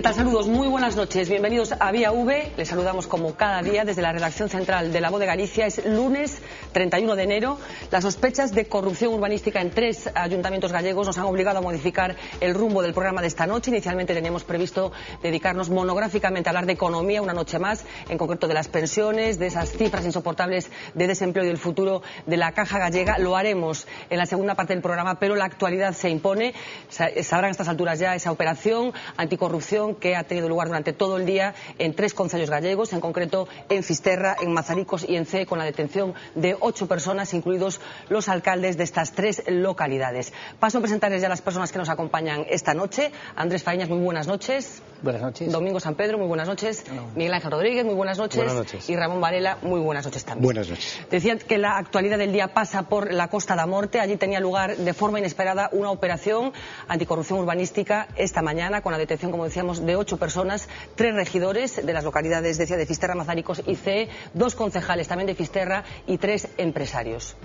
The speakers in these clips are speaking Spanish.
¿Qué tal? Saludos, muy buenas noches. Bienvenidos a Vía V. Les saludamos como cada día desde la redacción central de La Voz de Galicia. Es lunes 31 de enero. Las sospechas de corrupción urbanística en 3 ayuntamientos gallegos nos han obligado a modificar el rumbo del programa de esta noche. Inicialmente teníamos previsto dedicarnos monográficamente a hablar de economía una noche más, en concreto de las pensiones, de esas cifras insoportables de desempleo y del futuro de la Caja Gallega. Lo haremos en la segunda parte del programa, pero la actualidad se impone. Sabrán a estas alturas ya esa operación anticorrupción que ha tenido lugar durante todo el día en 3 concellos gallegos, en concreto en Fisterra, en Mazaricos y en Cee, con la detención de 8 personas, incluidos los alcaldes de estas 3 localidades. Paso a presentarles ya a las personas que nos acompañan esta noche. Andrés Faíñas, muy buenas noches. Buenas noches. Domingo San Pedro, muy buenas noches. Miguel Ángel Rodríguez, muy buenas noches. Buenas noches. Y Ramón Varela, muy buenas noches también. Buenas noches. Decían que la actualidad del día pasa por la Costa da Morte. Allí tenía lugar de forma inesperada una operación anticorrupción urbanística esta mañana, con la detención, como decíamos, de 8 personas, 3 regidores de las localidades, decía, de Fisterra, Mazaricos y Cee, 2 concejales también de Fisterra y 3 empresarios.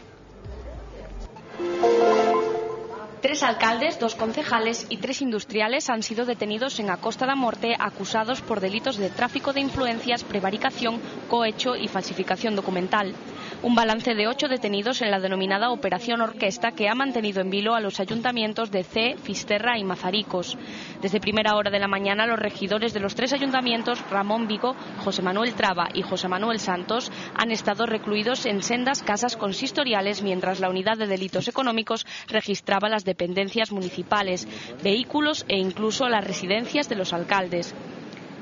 3 alcaldes, 2 concejales y 3 industriales han sido detenidos en a Costa da Morte acusados por delitos de tráfico de influencias, prevaricación, cohecho y falsificación documental. Un balance de 8 detenidos en la denominada Operación Orquesta, que ha mantenido en vilo a los ayuntamientos de Cee, Fisterra y Mazaricos. Desde primera hora de la mañana, los regidores de los 3 ayuntamientos, Ramón Vigo, José Manuel Traba y José Manuel Santos, han estado recluidos en sendas casas consistoriales, mientras la unidad de delitos económicos registraba las dependencias municipales, vehículos e incluso las residencias de los alcaldes.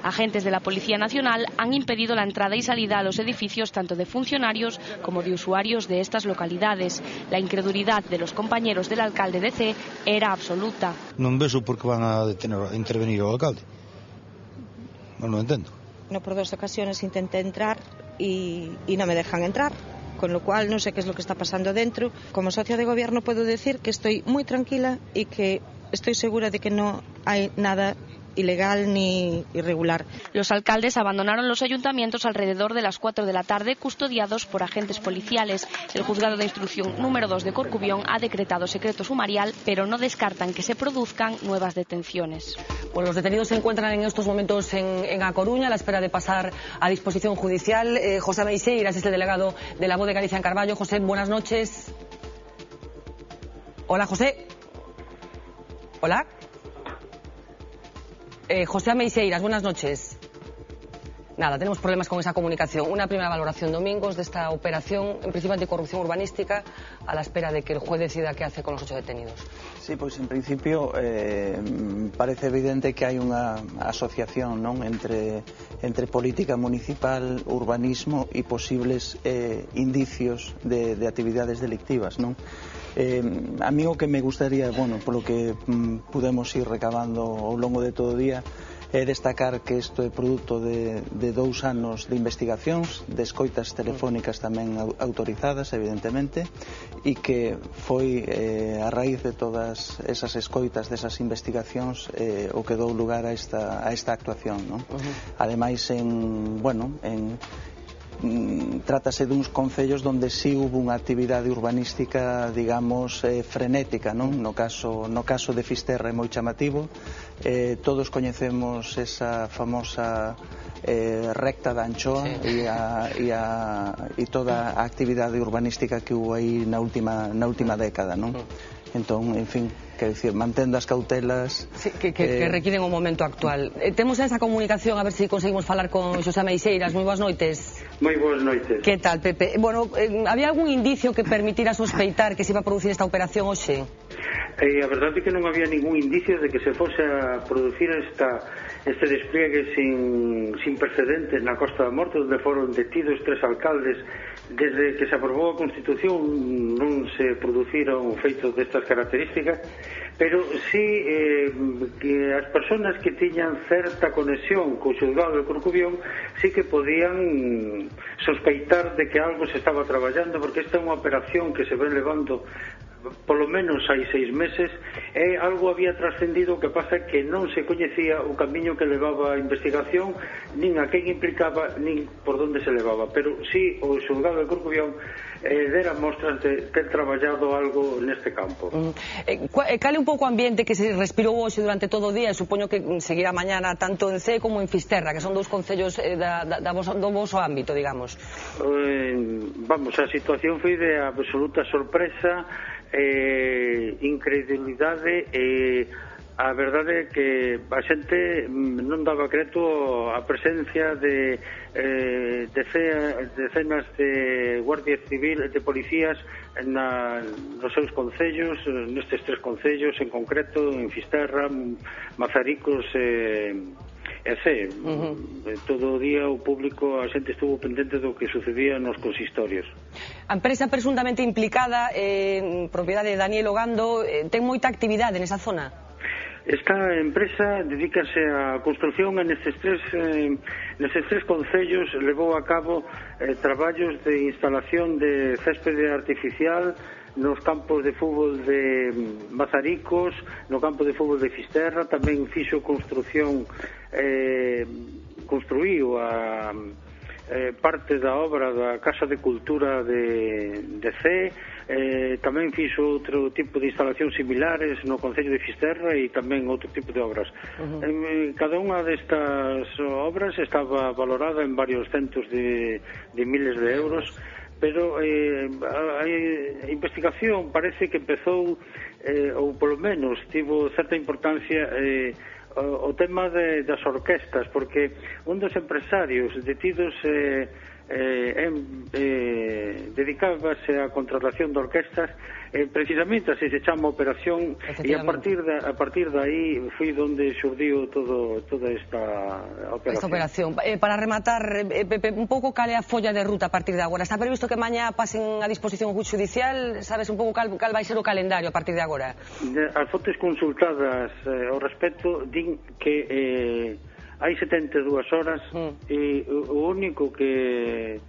Agentes de la Policía Nacional han impedido la entrada y salida a los edificios tanto de funcionarios como de usuarios de estas localidades. La incredulidad de los compañeros del alcalde de Cee era absoluta. Non vexo por que van a intervenir o alcalde. Non lo entendo. No, por 2 ocasiones intenté entrar y no me dejan entrar. Con lo cual no sé qué es lo que está pasando dentro. Como socia de gobierno puedo decir que estoy muy tranquila y que estoy segura de que no hay nada ilegal ni irregular. Los alcaldes abandonaron los ayuntamientos alrededor de las 4 de la tarde, custodiados por agentes policiales. El juzgado de instrucción número 2 de Corcubión ha decretado secreto sumarial, pero no descartan que se produzcan nuevas detenciones. Bueno, los detenidos se encuentran en estos momentos en A Coruña, a la espera de pasar a disposición judicial. José Meixeiras es el delegado de La Voz de Galicia en Carballo. José, buenas noches. Hola, José. Hola. José Meixeiras, buenas noches. Nada, tenemos problemas con esa comunicación. Una primera valoración, Domingos, de esta operación, en principio anticorrupción urbanística, a la espera de que el juez decida qué hace con los 8 detenidos. Sí, pois en principio parece evidente que hai unha asociación, non, entre política municipal, urbanismo e posibles indicios de actividades delictivas, non? A mí o que me gustaría, bueno, polo que pudemos ir recabando ao longo de todo o día, é destacar que isto é produto de 2 anos de investigacións, de escoitas telefónicas tamén autorizadas, evidentemente, e que foi a raíz de todas esas escoitas, desas investigacións, o que dou lugar a esta actuación, non? Ademais, trátase duns concellos donde sí hubo unha actividade urbanística, digamos, frenética, non? No caso de Fisterra é moi chamativo. Todos coñecemos esa famosa recta da Anchoa, sí, e toda a actividade urbanística que hubo aí na última década, non? Entón, en fin, quero dicir, mantendo as cautelas... Sí, que requieren o momento actual. Temos esa comunicación, a ver se conseguimos falar con Xosé Meixeiras. Moi boas noites. Moi boas noites. Que tal, Pepe? Bueno, había algún indicio que permitira sospeitar que se iba a producir esta operación hoxe? A verdade é que non había ningún indicio de que se fose a producir este despliegue sin precedentes na Costa da Morte, onde foron detidos 3 alcaldes. Desde que se aprobou a Constitución non se produciron feitos destas características, pero sí que as persoas que tiñan certa conexión co xulgado de Corcubión sí que podían sospeitar de que algo se estaba traballando, porque esta é unha operación que se ven levando polo menos hai 6 meses, e algo había trascendido, o que pasa que non se coñecía o camiño que levaba a investigación, nin a quen implicaba, nin por onde se levaba. Pero sí, o xulgado de Corcubión dera mostras de ter traballado algo neste campo. Cal é un pouco o ambiente que se respirou hoxe durante todo o día, e supoño que seguirá mañana tanto en Cee como en Fisterra, que son dous concellos do voso ámbito, digamos? Vamos, a situación foi de absoluta sorpresa, incredulidade, a verdade é que a xente non daba crédito a presencia de decenas de guardias civil, de policías nos seus concellos, nestes 3 concellos en concreto, en Fisterra, Mazaricos e Cee. Todo o día o público, a xente estuvo pendente do que sucedía nos consistorios. A empresa presuntamente implicada en propiedade de Daniel Ogando ten moita actividade nesa zona? Esta empresa dedícase á construción e nestes tres concellos levou a cabo traballos de instalación de céspede artificial nos campos de fútbol de Mazaricos, no campo de fútbol de Fisterra, tamén fixo construiu a parte da obra da Casa de Cultura de Cee, tamén fixo outro tipo de instalacións similares no Concello de Fisterra e tamén outro tipo de obras. Cada unha destas obras estaba valorada en varios centos de miles de euros, pero a investigación parece que empezou, ou polo menos tivo certa importancia, o tema das orquestas, porque un dos empresarios detidos dedicábase á contratación de orquestas, precisamente así se chama operación, e a partir de aí foi onde xurdiu toda esta operación. Para rematar, Pepe, un pouco cal é a folla de ruta a partir de agora? Está previsto que mañá pasen a disposición judicial? Sabes un pouco cal vai ser o calendario a partir de agora? As fotos consultadas ao respecto din que hai 72 horas e o único que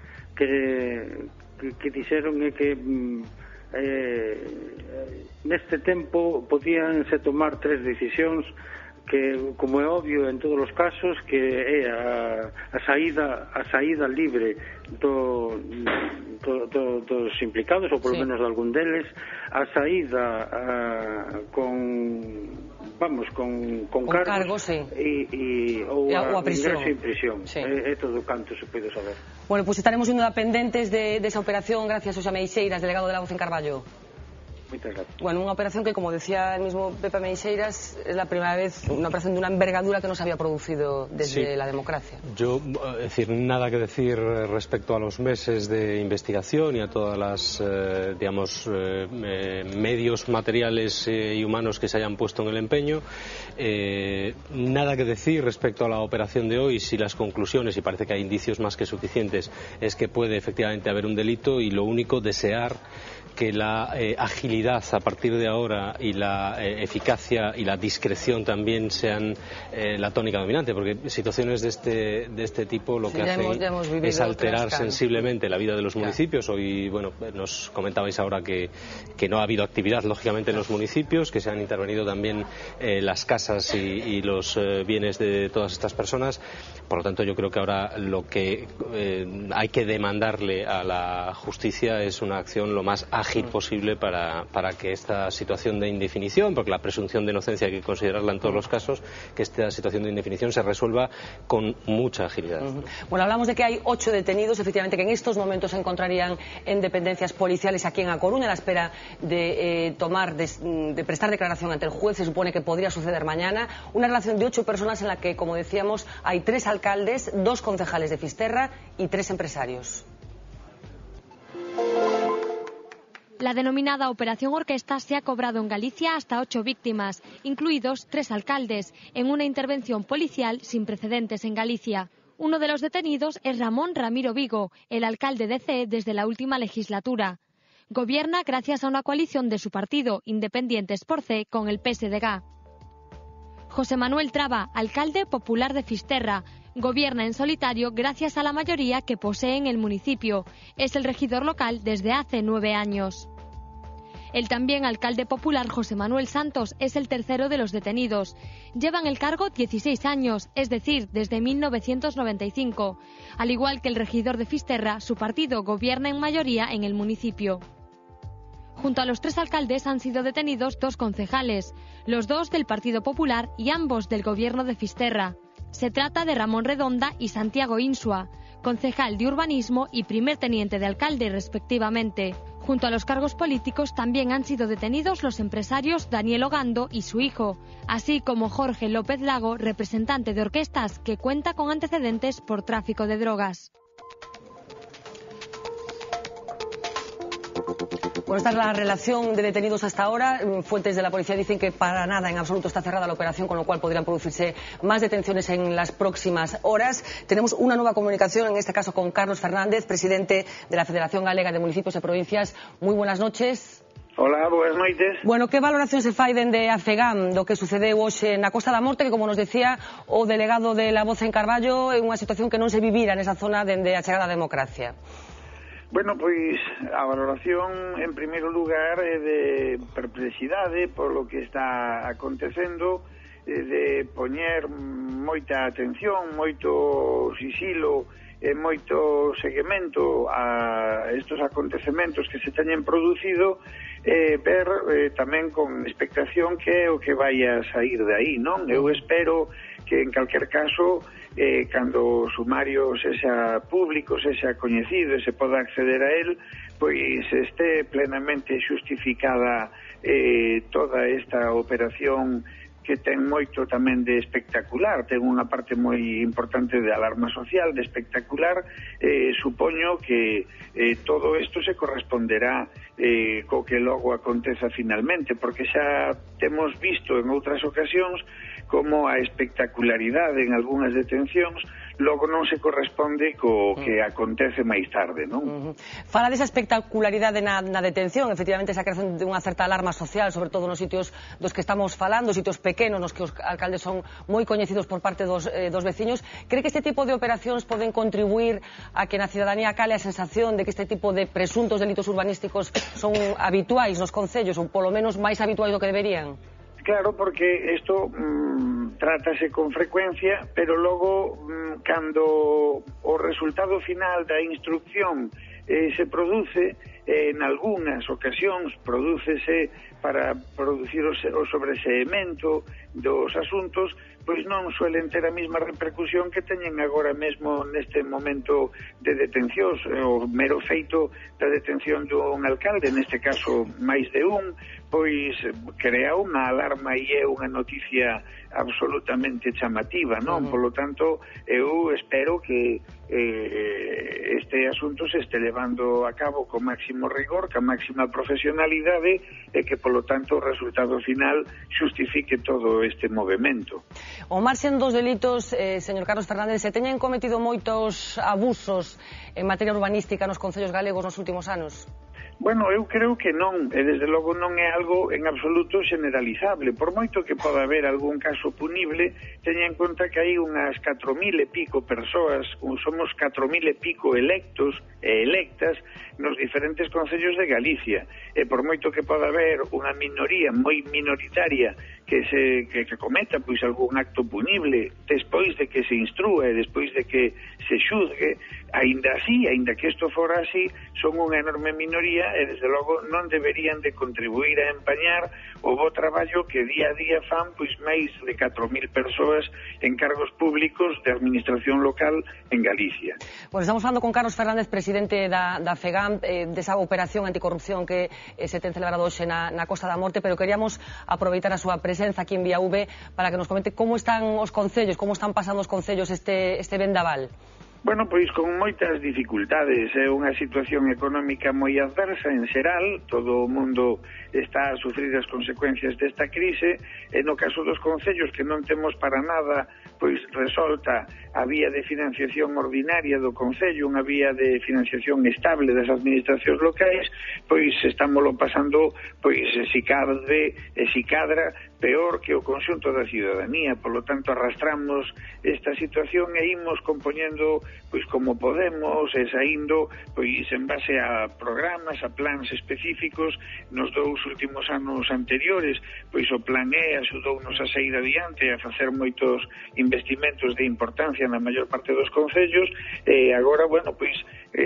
dixeron é que neste tempo podíanse tomar 3 decisións, que, como é obvio en todos os casos, que é a saída libre dos implicados, ou polo menos de algún deles, a saída con cargos ou a ingreso en prisión. É todo canto se pode saber. Bueno, pues estaremos viendo pendentes de esa operación. Gracias, Xosé Meixeiras, delegado de La Voz en Carballo. Muchas gracias. Bueno, una operación que, como decía el mismo Pepe Meixeiras, es la primera vez, una operación de una envergadura que no se había producido desde la democracia. Yo, es decir, nada que decir respecto a los meses de investigación y a todas las, medios materiales y humanos que se hayan puesto en el empeño. Nada que decir respecto a la operación de hoy, si las conclusiones, y parece que hay indicios más que suficientes, es que puede efectivamente haber un delito, y lo único, desear que la agilidad a partir de ahora y la eficacia y la discreción también sean la tónica dominante, porque situaciones de este tipo lo que hacen es alterar sensiblemente la vida de los municipios. Hoy, bueno, nos comentabais ahora que no ha habido actividad, lógicamente, en los municipios, que se han intervenido también las casas y los bienes de todas estas personas. Por lo tanto, yo creo que ahora lo que hay que demandarle a la justicia es una acción lo más ágil posible para que esta situación de indefinición, porque la presunción de inocencia hay que considerarla en todos los casos, que esta situación de indefinición se resuelva con mucha agilidad. Bueno, hablamos de que hay 8 detenidos, efectivamente, que en estos momentos se encontrarían en dependencias policiales aquí en A Coruña, a la espera de prestar declaración ante el juez. Se supone que podría suceder mañana. Una relación de 8 personas en la que, como decíamos, hay 3 alcaldes, 2 concejales de Fisterra y 3 empresarios. La denominada Operación Orquesta se ha cobrado en Galicia hasta 8 víctimas, incluidos 3 alcaldes, en una intervención policial sin precedentes en Galicia. Uno de los detenidos es Ramón Ramiro Vigo, el alcalde de Cee desde la última legislatura. Gobierna gracias a una coalición de su partido, Independientes por Cee, con el PSDG. José Manuel Traba, alcalde popular de Fisterra, gobierna en solitario gracias a la mayoría que posee en el municipio. Es el regidor local desde hace 9 años. El también alcalde popular José Manuel Santos es el tercero de los detenidos. Llevan el cargo 16 años, es decir, desde 1995. Al igual que el regidor de Fisterra, su partido gobierna en mayoría en el municipio. Junto a los 3 alcaldes han sido detenidos 2 concejales, los 2 del Partido Popular y ambos del gobierno de Fisterra. Se trata de Ramón Redonda y Santiago Insua, concejal de urbanismo y primer teniente de alcalde respectivamente. Junto a los cargos políticos también han sido detenidos los empresarios Daniel Ogando y su hijo, así como Jorge López Lago, representante de orquestas que cuenta con antecedentes por tráfico de drogas. Bueno, esta es la relación de detenidos hasta ahora. Fuentes de la policía dicen que para nada, en absoluto, está cerrada la operación, con lo cual podrían producirse más detenciones en las próximas horas. Tenemos una nueva comunicación, en este caso con Carlos Fernández, presidente de la Federación Galega de Municipios e Provincias. Muy buenas noches. Hola, buenas noites. Bueno, que valoración se fai dende a FEGAM do que sucedeu hoxe na Costa da Morte, que, como nos decía o delegado de La Voz en Carballo, é unha situación que non se vivira nesa zona dende a chegada da democracia? Bueno, pois a valoración en primeiro lugar é de perplexidade por lo que está acontecendo, de poñer moita atención, moito sisilo e moito seguimento a estos acontecementos que se teñen producido, ver tamén con expectación que é o que vai a sair de aí, non? Eu espero que en calquer caso cando o sumario sexa público, sexa coñecido e se poda acceder a él, pois este plenamente xustificada toda esta operación que ten moito tamén de espectacular, ten unha parte moi importante de alarma social, de espectacular. Supoño que todo isto se corresponderá co que logo aconteza finalmente, porque xa temos visto en outras ocasións como a espectacularidade en algunhas detencións logo non se corresponde co que acontece máis tarde, non? Fala desa espectacularidade na detención, efectivamente esa creación de unha certa alarma social, sobre todo nos sitios dos que estamos falando, sitios pequenos nos que os alcaldes son moi coñecidos por parte dos veciños. Cree que este tipo de operacións poden contribuir a que na cidadanía cale a sensación de que este tipo de presuntos delitos urbanísticos son habituais nos concellos, ou polo menos máis habituais do que deberían? Claro, porque isto trátase con frecuencia, pero logo cando o resultado final da instrucción se produce, en algunhas ocasións prodúcese para producir o sobreseemento dos asuntos, pois non suelen ter a mesma repercusión que teñen agora mesmo neste momento de detencións. O mero feito da detención dun alcalde, neste caso máis de un, pois crea unha alarma e é unha noticia absolutamente chamativa, non? Por lo tanto, eu espero que este asunto se este levando a cabo con máximo rigor, con máxima profesionalidade e que, polo tanto, o resultado final xustifique todo este movimento. O marxen dos delitos, señor Carlos Fernández, se teñen cometido moitos abusos en materia urbanística nos concellos galegos nos últimos anos? Bueno, eu creo que non, e desde logo non é algo en absoluto generalizable. Por moito que poda haber algún caso punible, teña en conta que hai unhas 4.000 e pico persoas, somos 4.000 e pico electos e electas nos diferentes concellos de Galicia. E por moito que poda haber unha minoría moi minoritaria que cometa pois algún acto punible despois de que se instrúe, despois de que se xuzgue, aínda así, aínda que isto fora así, son unha enorme minoría e desde logo non deberían de contribuir a empañar o bo traballo que día a día fan pois máis de 4.000 persoas en cargos públicos de administración local en Galicia. Bueno, estamos falando con Carlos Fernández, presidente da FEGAM, desa operación anticorrupción que se ten celebrado hoxe na Costa da Morte, pero queríamos aproveitar a súa presenza aquí en Vía V para que nos comente como están os concellos, como están pasando os concellos este vendaval. Bueno, pois con moitas dificultades, é unha situación económica moi adversa en xeral, todo o mundo está a sufrir as consecuencias desta crise, e no caso dos concellos que non temos para nada pois resolta a vía de financiación ordinaria do concello, unha vía de financiación estable das administracións locais, pois estámoslo pasando pois si cadra peor que o conxunto da ciudadanía. Por lo tanto, arrastramos esta situación e imos compoñendo pois como podemos, e saindo pois en base a programas, a plans específicos. Nos 2 últimos anos anteriores, pois o plan E axudounos a sair adiante, a facer moitos investimentos de importancia na maior parte dos concellos, e agora, bueno, pois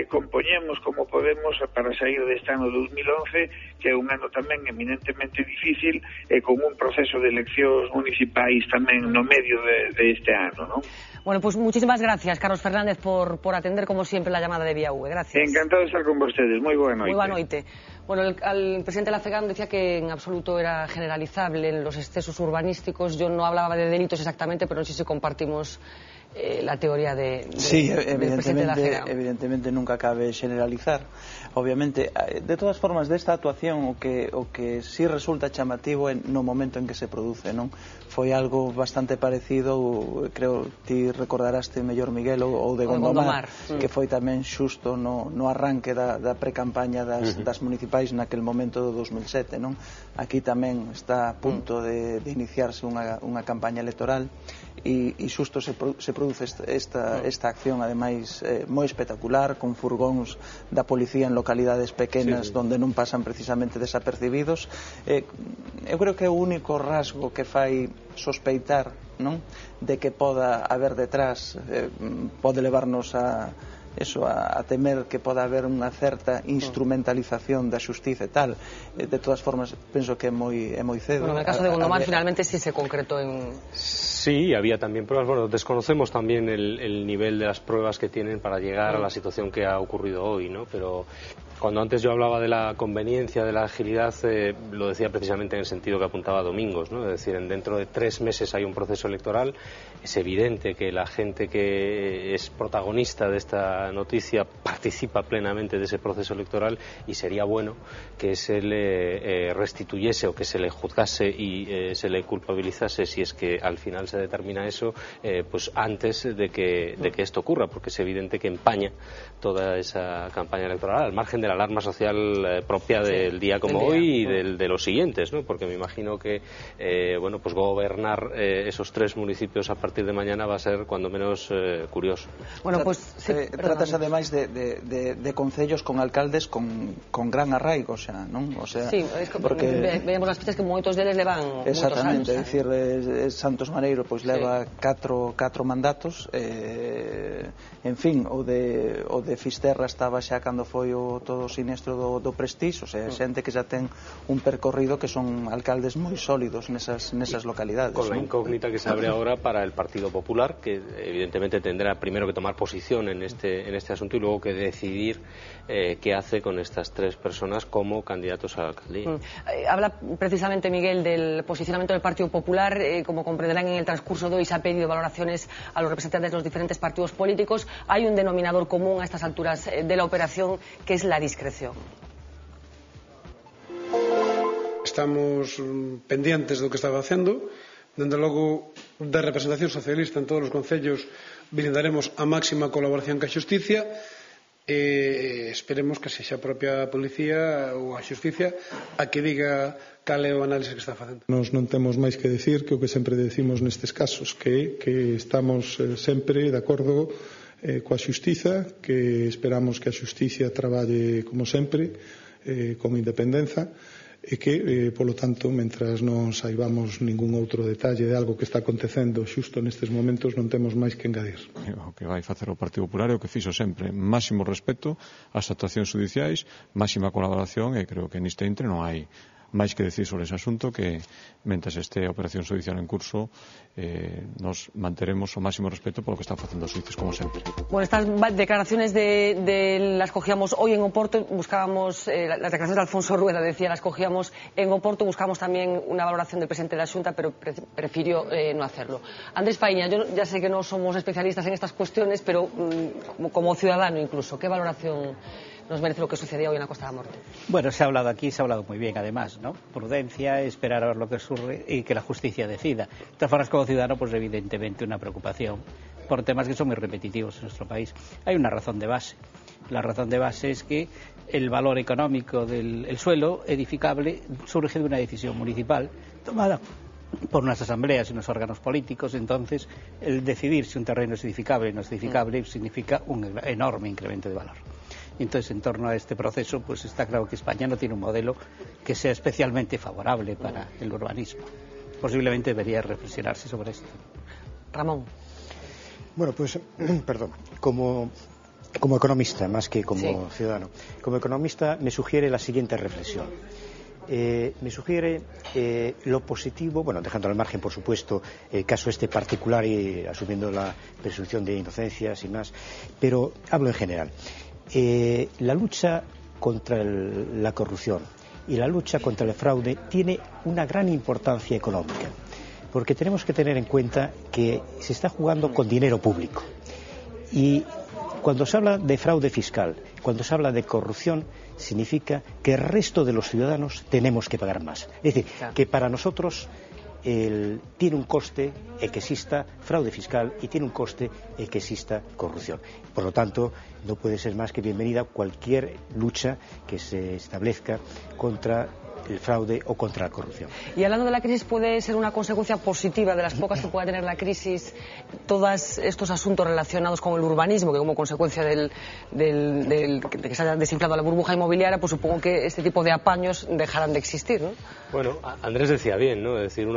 compoñemos como podemos para sair deste ano 2011, que é un ano tamén eminentemente difícil, e con un proceso de eleccións municipais tamén no medio de este ano, ¿no? Bueno, pues muchísimas gracias, Carlos Fernández, por atender como siempre la llamada de Vía V. Gracias. Encantado de estar con ustedes. Muy buena noite. Muy buena noite. Bueno, el presidente de la FEGAM decía que en absoluto era generalizable en los excesos urbanísticos. Yo no hablaba de delitos exactamente, pero no sé si compartimos la teoría del presidente de la FEGAM. Evidentemente nunca cabe generalizar. Obviamente, de todas formas, desta actuación o que sí resulta chamativo no momento en que se produce, non? Foi algo bastante parecido, creo ti recordaraste mellor, Miguel, ou de Gondomar, que foi tamén xusto no arranque da precampaña das municipais naquel momento do 2007, non? Aquí tamén está a punto de iniciarse unha campaña electoral e xusto se produce esta acción, ademais moi espectacular, con furgóns da policía en localidades pequenas onde non pasan precisamente desapercibidos. Eu creo que é o único rasgo que fai sospeitar, non, de que poda haber detrás, pode levarnos a temer que poda haber unha certa instrumentalización da xustiza e tal. De todas formas, penso que é moi cedo. Bueno, en el caso de Gondomar finalmente sí se concretó en... Sí, había también pruebas. Bueno, desconocemos también el nivel de las pruebas que tienen para llegar a la situación que ha ocurrido hoy, ¿no? Pero cuando antes yo hablaba de la conveniencia, de la agilidad, lo decía precisamente en el sentido que apuntaba Domingos, ¿no? Es decir, dentro de 3 meses hay un proceso electoral. Es evidente que la gente que es protagonista de esta noticia participa plenamente de ese proceso electoral, y sería bueno que se le restituyese o que se le juzgase y se le culpabilizase, si es que al final se determina eso, pues antes de que esto ocurra, porque es evidente que empaña toda esa campaña electoral, al margen de la alarma social propia del día como hoy y de los siguientes, ¿no? Porque me imagino que bueno, pues gobernar esos 3 municipios a partir de mañana va a ser cuando menos curioso. Bueno, pues tratas ademais de concellos con alcaldes con gran arraigo, xa, non? O sea, sí, es que porque veamos as fichas que moitos deles levan exactamente, moitos anos. É dicir, Santos Maneiro pois leva 4 mandatos, en fin, o de Fisterra estaba xa cando foi todo o sinestro do Prestige, o sea, xente que xa ten un percorrido, que son alcaldes moi sólidos nesas localidades. Con la incógnita que se abre ahora para el Partido Popular, que evidentemente tendrá primero que tomar posición en este asunto y luego que decidir qué hace con estas 3 personas como candidatos a la alcaldía. Habla precisamente, Miguel, del posicionamiento del Partido Popular. Como comprenderán, en el transcurso de hoy se ha pedido valoraciones a los representantes de los diferentes partidos políticos. Hay un denominador común a estas alturas de la operación, que es la discreción. Estamos pendientes do que está facendo. Dende logo, da representación socialista en todos os concellos brindaremos a máxima colaboración ca xusticia, e esperemos que sexa a propia policía ou a xusticia a que diga cal é o análise que está facendo. Nos non temos máis que decir que o que sempre decimos nestes casos, que estamos sempre de acordo coa xustiza, que esperamos que a xusticia traballe como sempre, con independenza, e que, polo tanto, mentras non saibamos ningún outro detalle de algo que está acontecendo xusto nestes momentos, non temos máis que engadir. O que vai facer o Partido Popular é o que fixo sempre: máximo respeto ás actuacións judiciais, máxima colaboración, e creo que neste intre non hai máis que decir sobre ese asunto, que mentres este a operación judicial en curso nos manteremos o máximo respeto polo que están facendo os xuíces, como sempre. Bueno, estas declaraciones las cogíamos hoy en Oporto, buscábamos las declaraciones de Alfonso Rueda, decía, las cogíamos en Oporto, buscábamos también una valoración del presidente de la Xunta, pero prefirió no hacerlo. Andrés Faiña, yo ya sé que no somos especialistas en estas cuestiones, pero como ciudadano incluso, ¿qué valoración nos merece lo que sucedía hoy en la Costa da Morte? Bueno, se ha hablado aquí, se ha hablado muy bien además, ¿no? Prudencia, esperar a ver lo que ocurre y que la justicia decida. De todas formas, como ciudadano, pues evidentemente una preocupación por temas que son muy repetitivos en nuestro país. Hay una razón de base. La razón de base es que el valor económico del suelo edificable surge de una decisión municipal tomada por unas asambleas y unos órganos políticos. Entonces, el decidir si un terreno es edificable o no es edificable significa un enorme incremento de valor. Entonces, en torno a este proceso, pues está claro que España no tiene un modelo que sea especialmente favorable para el urbanismo. Posiblemente debería reflexionarse sobre esto. Ramón. Bueno, pues, perdón, como economista, más que como ciudadano, como economista me sugiere la siguiente reflexión. Me sugiere lo positivo, bueno, dejando al margen, por supuesto, el caso este particular y asumiendo la presunción de inocencia, sin más, pero hablo en general. La lucha contra la corrupción y la lucha contra el fraude tiene una gran importancia económica, porque tenemos que tener en cuenta que se está jugando con dinero público. Y cuando se habla de fraude fiscal, cuando se habla de corrupción, significa que el resto de los ciudadanos tenemos que pagar más. Es decir, que para nosotros tiene un coste el que exista fraude fiscal y tiene un coste el que exista corrupción. Por lo tanto, no puede ser más que bienvenida cualquier lucha que se establezca contra el fraude o contra la corrupción. Y hablando de la crisis, ¿puede ser una consecuencia positiva de las pocas que pueda tener la crisis todos estos asuntos relacionados con el urbanismo, que como consecuencia de que se haya desinflado la burbuja inmobiliaria, pues supongo que este tipo de apaños dejarán de existir, ¿no? Bueno, Andrés decía bien, ¿no? Es decir,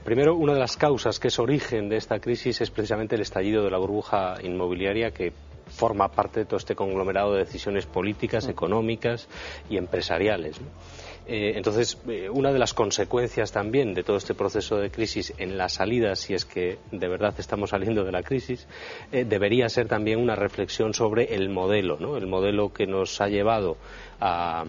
primero, una de las causas que es origen de esta crisis es precisamente el estallido de la burbuja inmobiliaria, que forma parte de todo este conglomerado de decisiones políticas, económicas y empresariales, ¿no? Entonces, una de las consecuencias también de todo este proceso de crisis en la salida, si es que de verdad estamos saliendo de la crisis, debería ser también una reflexión sobre el modelo, ¿no? El modelo que nos ha llevado a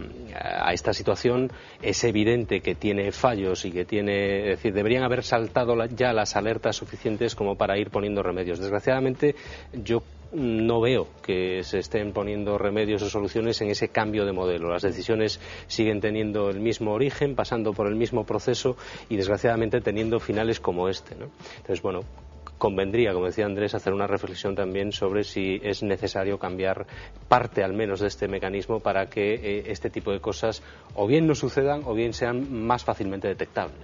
esta situación. Es evidente que tiene fallos y que es decir, deberían haber saltado ya las alertas suficientes como para ir poniendo remedios. Desgraciadamente, yo no veo que se estén poniendo remedios o soluciones en ese cambio de modelo. Las decisiones siguen teniendo el mismo origen, pasando por el mismo proceso y desgraciadamente teniendo finales como este, ¿no? Entonces, bueno, convendría, como decía Andrés, hacer una reflexión también sobre si es necesario cambiar parte al menos de este mecanismo para que este tipo de cosas o bien no sucedan o bien sean más fácilmente detectables.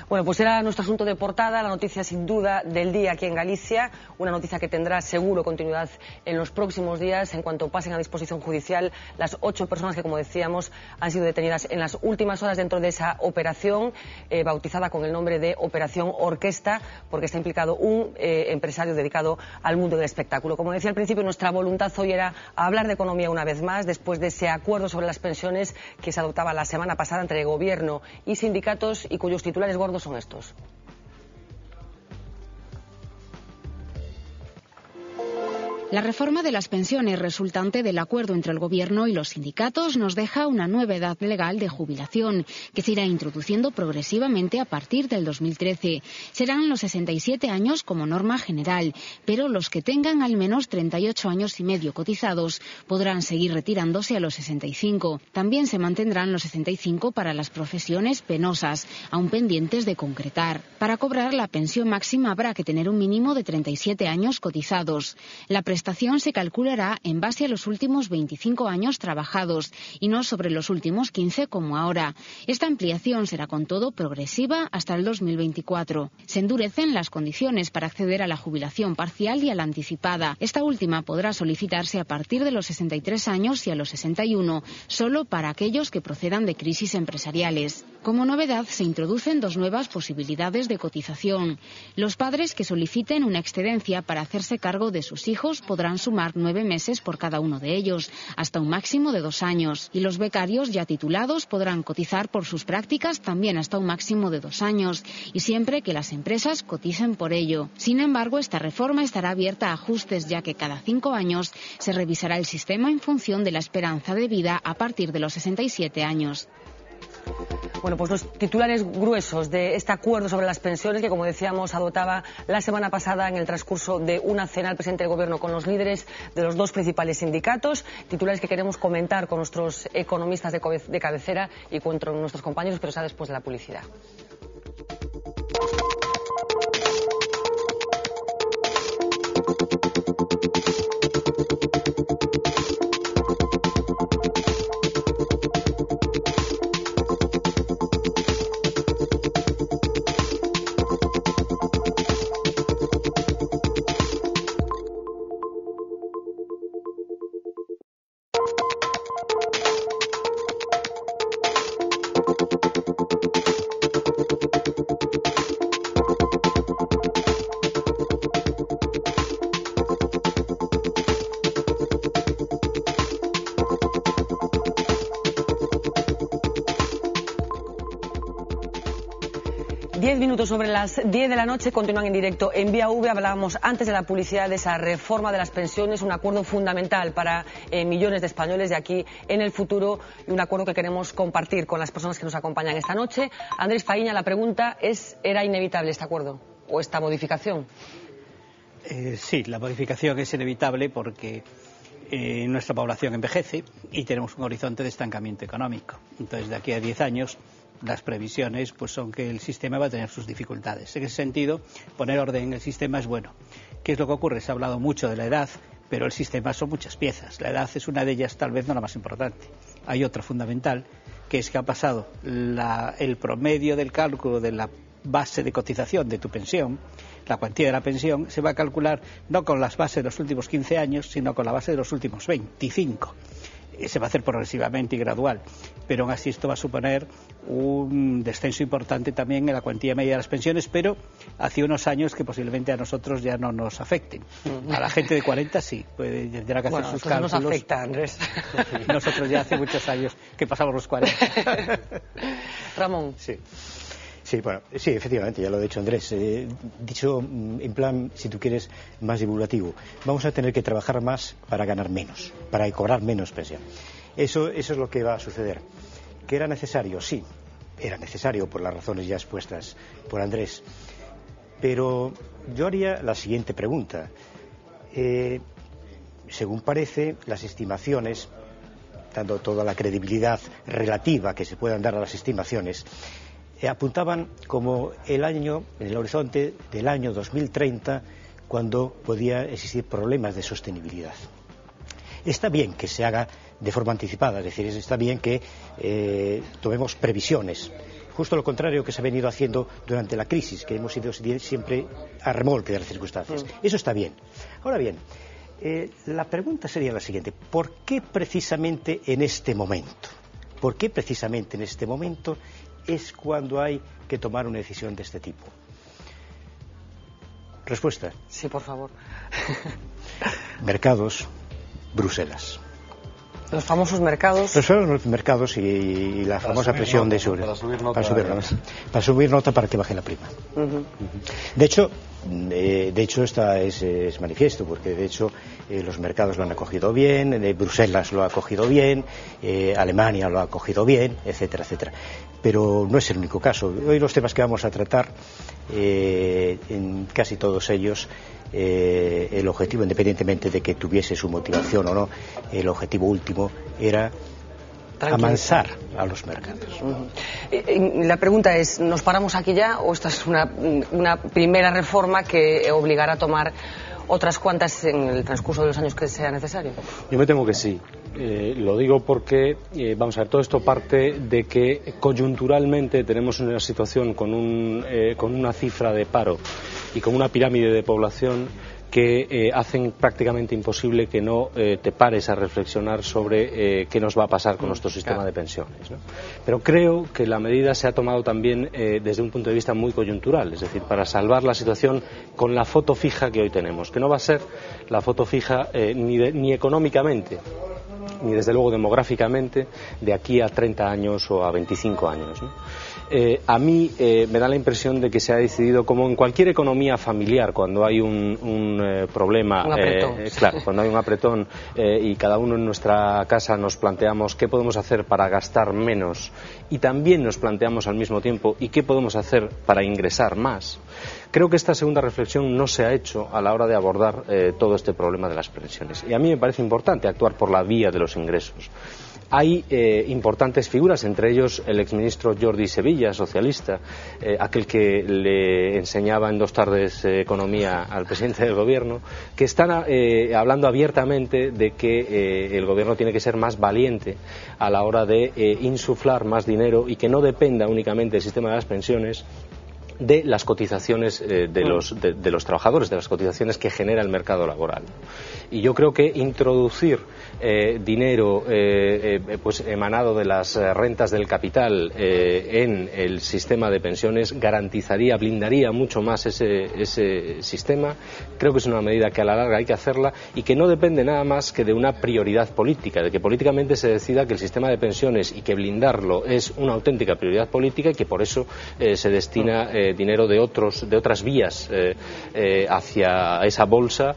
Bueno, pues era nuestro asunto de portada, la noticia sin duda del día aquí en Galicia, una noticia que tendrá seguro continuidad en los próximos días en cuanto pasen a disposición judicial las 8 personas que, como decíamos, han sido detenidas en las últimas horas dentro de esa operación bautizada con el nombre de Operación Orquesta, porque está implicado un empresario dedicado al mundo del espectáculo. Como decía al principio, nuestra voluntad hoy era hablar de economía una vez más, después de ese acuerdo sobre las pensiones que se adoptaba la semana pasada entre gobierno y sindicatos y cuyos titulares gordos son estos. La reforma de las pensiones resultante del acuerdo entre el Gobierno y los sindicatos nos deja una nueva edad legal de jubilación, que se irá introduciendo progresivamente a partir del 2013. Serán los 67 años como norma general, pero los que tengan al menos 38 años y medio cotizados podrán seguir retirándose a los 65. También se mantendrán los 65 para las profesiones penosas, aún pendientes de concretar. Para cobrar la pensión máxima habrá que tener un mínimo de 37 años cotizados. La prestación se calculará en base a los últimos 25 años trabajados y no sobre los últimos 15 como ahora. Esta ampliación será con todo progresiva hasta el 2024. Se endurecen las condiciones para acceder a la jubilación parcial y a la anticipada. Esta última podrá solicitarse a partir de los 63 años y a los 61, solo para aquellos que procedan de crisis empresariales. Como novedad, se introducen 2 nuevas posibilidades de cotización. Los padres que soliciten una excedencia para hacerse cargo de sus hijos podrán sumar 9 meses por cada uno de ellos, hasta un máximo de 2 años. Y los becarios ya titulados podrán cotizar por sus prácticas también hasta un máximo de 2 años, y siempre que las empresas coticen por ello. Sin embargo, esta reforma estará abierta a ajustes, ya que cada 5 años se revisará el sistema en función de la esperanza de vida a partir de los 67 años. Bueno, pues los titulares gruesos de este acuerdo sobre las pensiones que, como decíamos, adoptaba la semana pasada en el transcurso de una cena al presidente del Gobierno con los líderes de los 2 principales sindicatos, titulares que queremos comentar con nuestros economistas de cabecera y con nuestros compañeros, pero será después de la publicidad. 10 minutos sobre las 10 de la noche, continúan en directo en Vía V. Hablábamos antes de la publicidad de esa reforma de las pensiones, un acuerdo fundamental para millones de españoles de aquí en el futuro, y un acuerdo que queremos compartir con las personas que nos acompañan esta noche. Andrés Faiña, la pregunta es, ¿era inevitable este acuerdo o esta modificación? Sí, la modificación es inevitable porque nuestra población envejece y tenemos un horizonte de estancamiento económico. Entonces, de aquí a 10 años, las previsiones pues son que el sistema va a tener sus dificultades. En ese sentido, poner orden en el sistema es bueno. ¿Qué es lo que ocurre? Se ha hablado mucho de la edad, pero el sistema son muchas piezas. La edad es una de ellas, tal vez no la más importante. Hay otra fundamental, que es que ha pasado el promedio del cálculo de la base de cotización de tu pensión, la cuantía de la pensión, se va a calcular no con las bases de los últimos 15 años, sino con la base de los últimos 25. Se va a hacer progresivamente y gradual, pero aún así esto va a suponer un descenso importante también en la cuantía media de las pensiones, pero hace unos años que posiblemente a nosotros ya no nos afecten. A la gente de 40 sí, tendrá que hacer sus cálculos. Nos afecta, Andrés. Nosotros ya hace muchos años que pasamos los 40. Ramón. Sí, bueno, sí, efectivamente, ya lo ha dicho Andrés. Dicho en plan, si tú quieres, más divulgativo. Vamos a tener que trabajar más para ganar menos, para cobrar menos pensión. Eso es lo que va a suceder. ¿Que era necesario? Sí, era necesario por las razones ya expuestas por Andrés. Pero yo haría la siguiente pregunta. Según parece, las estimaciones, dando toda la credibilidad relativa que se puedan dar a las estimaciones, apuntaban como el año, en el horizonte del año 2030, cuando podía existir problemas de sostenibilidad. Está bien que se haga de forma anticipada, es decir, está bien que tomemos previsiones, justo lo contrario que se ha venido haciendo durante la crisis, que hemos ido siempre a remolque de las circunstancias. Eso está bien. Ahora bien, la pregunta sería la siguiente: ¿por qué precisamente en este momento? ¿Por qué precisamente en este momento es cuando hay que tomar una decisión de este tipo? Respuesta. Sí, por favor. Mercados, Bruselas. Los famosos mercados. Los mercados y la famosa presión de sobre. Para subir nota para que baje la prima. De hecho es manifiesto, porque de hecho los mercados lo han acogido bien, Bruselas lo ha acogido bien, Alemania lo ha acogido bien, etcétera, etcétera. Pero no es el único caso. Hoy los temas que vamos a tratar, en casi todos ellos, el objetivo, independientemente de que tuviese su motivación o no, el objetivo último era amansar a los mercados. La pregunta es, ¿nos paramos aquí ya o esta es una primera reforma que obligará a tomar otras cuantas en el transcurso de los años que sea necesario? Yo me temo que sí. Lo digo porque, vamos a ver, todo esto parte de que coyunturalmente tenemos una situación con una cifra de paro y con una pirámide de población que hacen prácticamente imposible que no te pares a reflexionar sobre qué nos va a pasar con nuestro sistema de pensiones, ¿no? Pero creo que la medida se ha tomado también desde un punto de vista muy coyuntural, es decir, para salvar la situación con la foto fija que hoy tenemos, que no va a ser la foto fija ni económicamente, ni desde luego demográficamente, de aquí a 30 años o a 25 años, ¿no? A mí me da la impresión de que se ha decidido, como en cualquier economía familiar, cuando hay un problema, claro, cuando hay un apretón y cada uno en nuestra casa nos planteamos qué podemos hacer para gastar menos y también nos planteamos al mismo tiempo y qué podemos hacer para ingresar más. Creo que esta segunda reflexión no se ha hecho a la hora de abordar todo este problema de las pensiones. Y a mí me parece importante actuar por la vía de los ingresos. Hay importantes figuras, entre ellos el exministro Jordi Sevilla, socialista, aquel que le enseñaba en 2 tardes economía al presidente del gobierno, que están hablando abiertamente de que el gobierno tiene que ser más valiente a la hora de insuflar más dinero y que no dependa únicamente del sistema de las pensiones de las cotizaciones de los trabajadores, de las cotizaciones que genera el mercado laboral. Y yo creo que introducir dinero pues emanado de las rentas del capital en el sistema de pensiones garantizaría, blindaría mucho más ese sistema. Creo que es una medida que a la larga hay que hacerla y que no depende nada más que de una prioridad política, de que políticamente se decida que el sistema de pensiones y que blindarlo es una auténtica prioridad política y que por eso se destina dinero de otras vías hacia esa bolsa,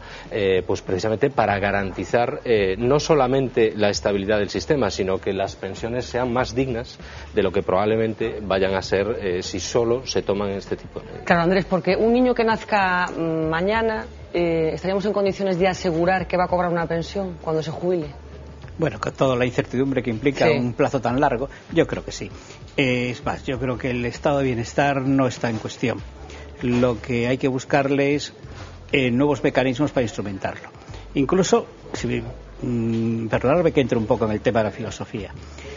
pues precisamente para garantizar no solamente la estabilidad del sistema, sino que las pensiones sean más dignas de lo que probablemente vayan a ser si solo se toman este tipo de medidas. Claro, Andrés, porque un niño que nazca mañana, ¿estaríamos en condiciones de asegurar que va a cobrar una pensión cuando se jubile? Bueno, con toda la incertidumbre que implica un plazo tan largo, yo creo que sí. Es más, yo creo que el estado de bienestar no está en cuestión. Lo que hay que buscarle es nuevos mecanismos para instrumentarlo. Incluso, perdonadme que entre un poco en el tema de la filosofía.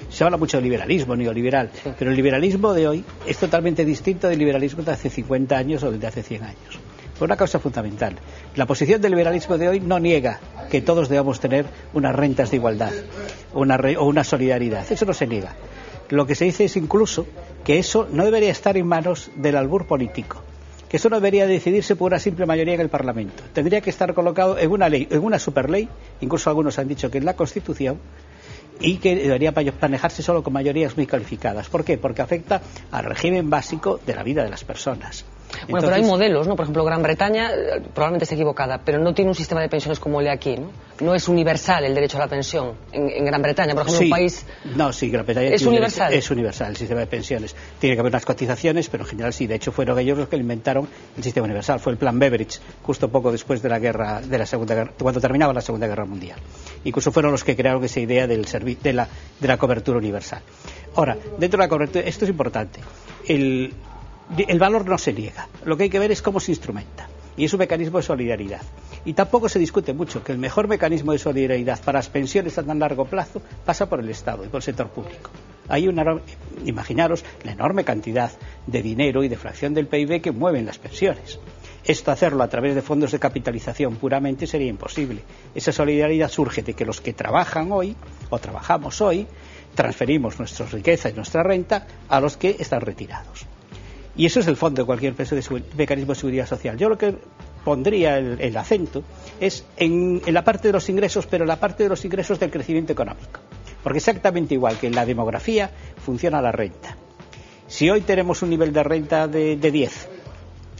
Se habla mucho de liberalismo, neoliberal, pero el liberalismo de hoy es totalmente distinto del liberalismo de hace 50 años o de hace 100 años. Por una causa fundamental. La posición del liberalismo de hoy no niega que todos debamos tener unas rentas de igualdad o una solidaridad. Eso no se niega. Lo que se dice es incluso que eso no debería estar en manos del albur político, que eso no debería decidirse por una simple mayoría en el Parlamento. Tendría que estar colocado en una ley, en una superley, incluso algunos han dicho que en la Constitución, y que debería manejarse solo con mayorías muy calificadas. ¿Por qué? Porque afecta al régimen básico de la vida de las personas. Bueno, pero hay modelos, ¿no? Por ejemplo, Gran Bretaña probablemente esté equivocada, pero no tiene un sistema de pensiones como el de aquí, ¿no? No es universal el derecho a la pensión en Gran Bretaña, por ejemplo, un país... No, sí, Gran Bretaña es universal. Es universal el sistema de pensiones. Tiene que haber unas cotizaciones, pero en general sí. De hecho, fueron ellos los que inventaron el sistema universal. Fue el plan Beveridge, justo poco después de la guerra, cuando terminaba la Segunda Guerra Mundial. Incluso fueron los que crearon esa idea de la cobertura universal. Ahora, dentro de la cobertura, esto es importante. El valor no se niega. Lo que hay que ver es cómo se instrumenta. Y es un mecanismo de solidaridad. Y tampoco se discute mucho que el mejor mecanismo de solidaridad para las pensiones a tan largo plazo pasa por el Estado y por el sector público. Hay imaginaros la enorme cantidad de dinero y de fracción del PIB que mueven las pensiones. Esto hacerlo a través de fondos de capitalización puramente sería imposible. Esa solidaridad surge de que los que trabajan hoy, o trabajamos hoy, transferimos nuestra riqueza y nuestra renta a los que están retirados. Y eso es el fondo de cualquier mecanismo de seguridad social. Yo lo que pondría el acento es en la parte de los ingresos, pero en la parte de los ingresos del crecimiento económico. Porque exactamente igual que en la demografía funciona la renta. Si hoy tenemos un nivel de renta de 10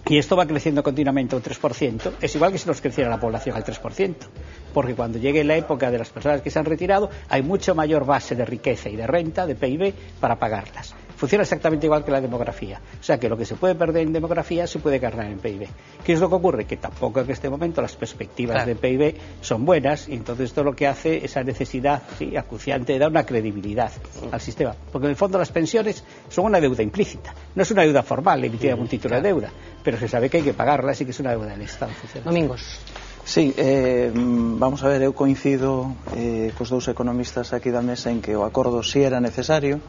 y esto va creciendo continuamente un 3%, es igual que si nos creciera la población al 3%. Porque cuando llegue la época de las personas que se han retirado, hay mucho mayor base de riqueza y de renta, de PIB, para pagarlas. Funciona exactamente igual que la demografía. O sea que lo que se puede perder en demografía se puede ganar en PIB. ¿Qué es lo que ocurre? Que tampoco en este momento las perspectivas de PIB son buenas y entonces esto lo que hace esa necesidad acuciante de dar una credibilidad al sistema. Porque en el fondo las pensiones son una deuda implícita. No es una deuda formal emitida en un título de deuda, pero se sabe que hay que pagarlas y que es una deuda del Estado. Domingos. Sí, vamos a ver, eu coincido cos dous economistas aquí da mesa en que o acordo si era necesario.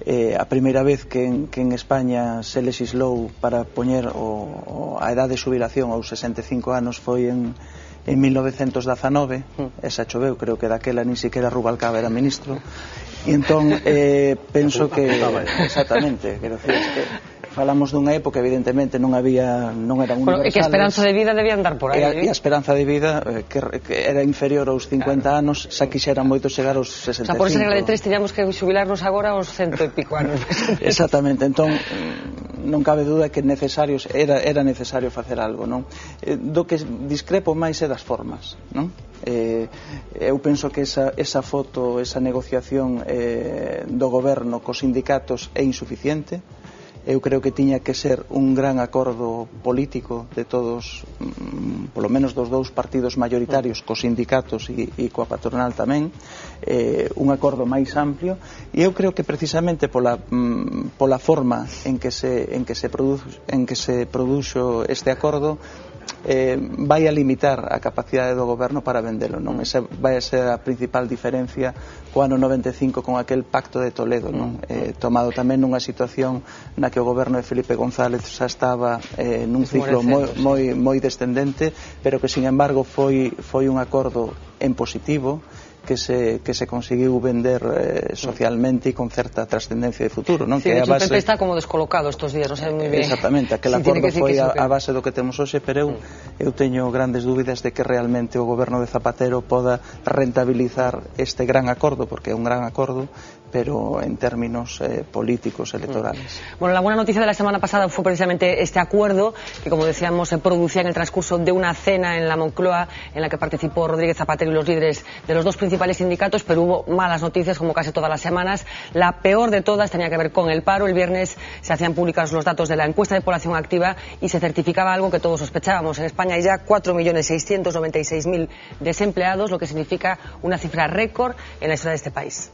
A primeira vez que en España se legislou para poñer a edade de xubilación aos 65 anos foi en 1919, esa choveu, creo que daquela nin siquiera Rubalcaba era ministro, e entón penso que exactamente, quero decir, que falamos dunha época, evidentemente non eran universales. E que a esperanza de vida debía andar por aí. E a esperanza de vida que era inferior aos 50 anos, xa quixeran moito chegar aos 65. O sea, por esa regla de 3 tiñamos que xubilarnos agora aos 100 e pico anos. Exactamente, entón non cabe duda que era necesario facer algo, non? Do que discrepo máis é das formas, non? Eu penso que esa foto, esa negociación do goberno cos sindicatos é insuficiente. Eu creo que tiña que ser un gran acordo político de todos, polo menos dos dous partidos mayoritarios, cos sindicatos e coa patronal tamén, un acordo máis amplio, e eu creo que precisamente pola forma en que se produxo este acordo vai a limitar a capacidade do goberno para vendelo, non? Esa vai a ser a principal diferencia co ano 95 con aquel pacto de Toledo, non? Tomado tamén nunha situación na que o goberno de Felipe González xa estaba nun ciclo moi descendente, pero que sin embargo foi un acordo en positivo que se conseguiu vender socialmente e con certa trascendencia de futuro, non? Sí, de hecho, o PP está como descolocado estos días, non sei moi ben. Exactamente, aquel acordo foi a base do que temos hoxe, pero eu teño grandes dúbidas de que realmente o goberno de Zapatero poda rentabilizar este gran acordo, porque é un gran acordo, pero en términos políticos, electorales. Bueno, la buena noticia de la semana pasada fue precisamente este acuerdo que, como decíamos, se producía en el transcurso de una cena en la Moncloa en la que participó Rodríguez Zapatero y los líderes de los dos principales sindicatos, pero hubo malas noticias como casi todas las semanas. La peor de todas tenía que ver con el paro. El viernes se hacían públicos los datos de la encuesta de población activa y se certificaba algo que todos sospechábamos. En España hay ya 4.696.000 desempleados, lo que significa una cifra récord en la historia de este país.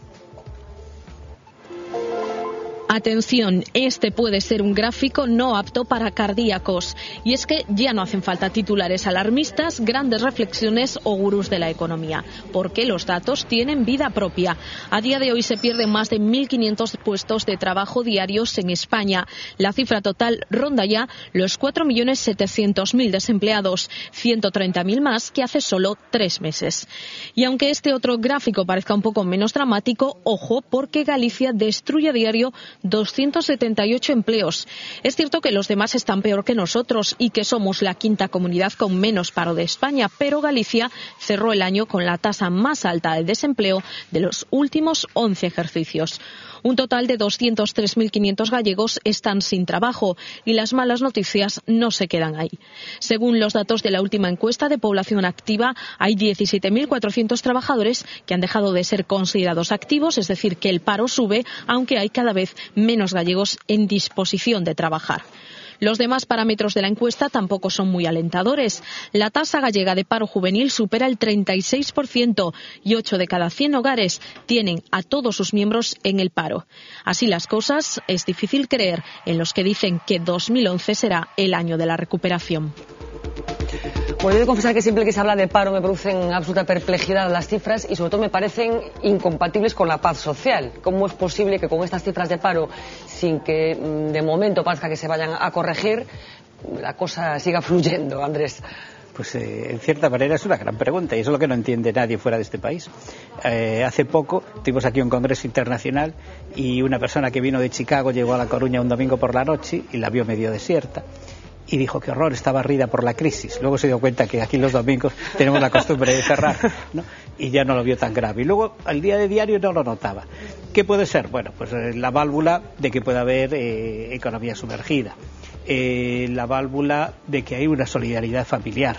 Atención, este puede ser un gráfico no apto para cardíacos. Y es que ya no hacen falta titulares alarmistas, grandes reflexiones o gurús de la economía, porque los datos tienen vida propia. A día de hoy se pierden más de 1.500 puestos de trabajo diarios en España. La cifra total ronda ya los 4.700.000 desempleados, 130.000 más que hace solo 3 meses. Y aunque este otro gráfico parezca un poco menos dramático, ojo, porque Galicia destruye a diario 278 empleos. Es cierto que los demás están peor que nosotros y que somos la quinta comunidad con menos paro de España, pero Galicia cerró el año con la tasa más alta de desempleo de los últimos 11 ejercicios. Un total de 203.500 gallegos están sin trabajo y las malas noticias no se quedan ahí. Según los datos de la última encuesta de población activa, hay 17.400 trabajadores que han dejado de ser considerados activos, es decir, que el paro sube, aunque hay cada vez menos gallegos en disposición de trabajar. Los demás parámetros de la encuesta tampoco son muy alentadores. La tasa gallega de paro juvenil supera el 36% y 8 de cada 100 hogares tienen a todos sus miembros en el paro. Así las cosas, es difícil creer en los que dicen que 2011 será el año de la recuperación. Pues yo he de confesar que siempre que se habla de paro me producen absoluta perplejidad las cifras y sobre todo me parecen incompatibles con la paz social. ¿Cómo es posible que con estas cifras de paro, sin que de momento parezca que se vayan a corregir, la cosa siga fluyendo, Andrés? Pues en cierta manera es una gran pregunta y eso es lo que no entiende nadie fuera de este país. Hace poco tuvimos aquí un congreso internacional y una persona que vino de Chicago llegó a La Coruña un domingo por la noche y la vio medio desierta. Y dijo que horror, está barrida por la crisis. Luego se dio cuenta que aquí los domingos tenemos la costumbre de cerrar, ¿no? Y ya no lo vio tan grave. Y luego al día de diario no lo notaba. ¿Qué puede ser? Bueno, pues la válvula de que pueda haber economía sumergida, la válvula de que hay una solidaridad familiar,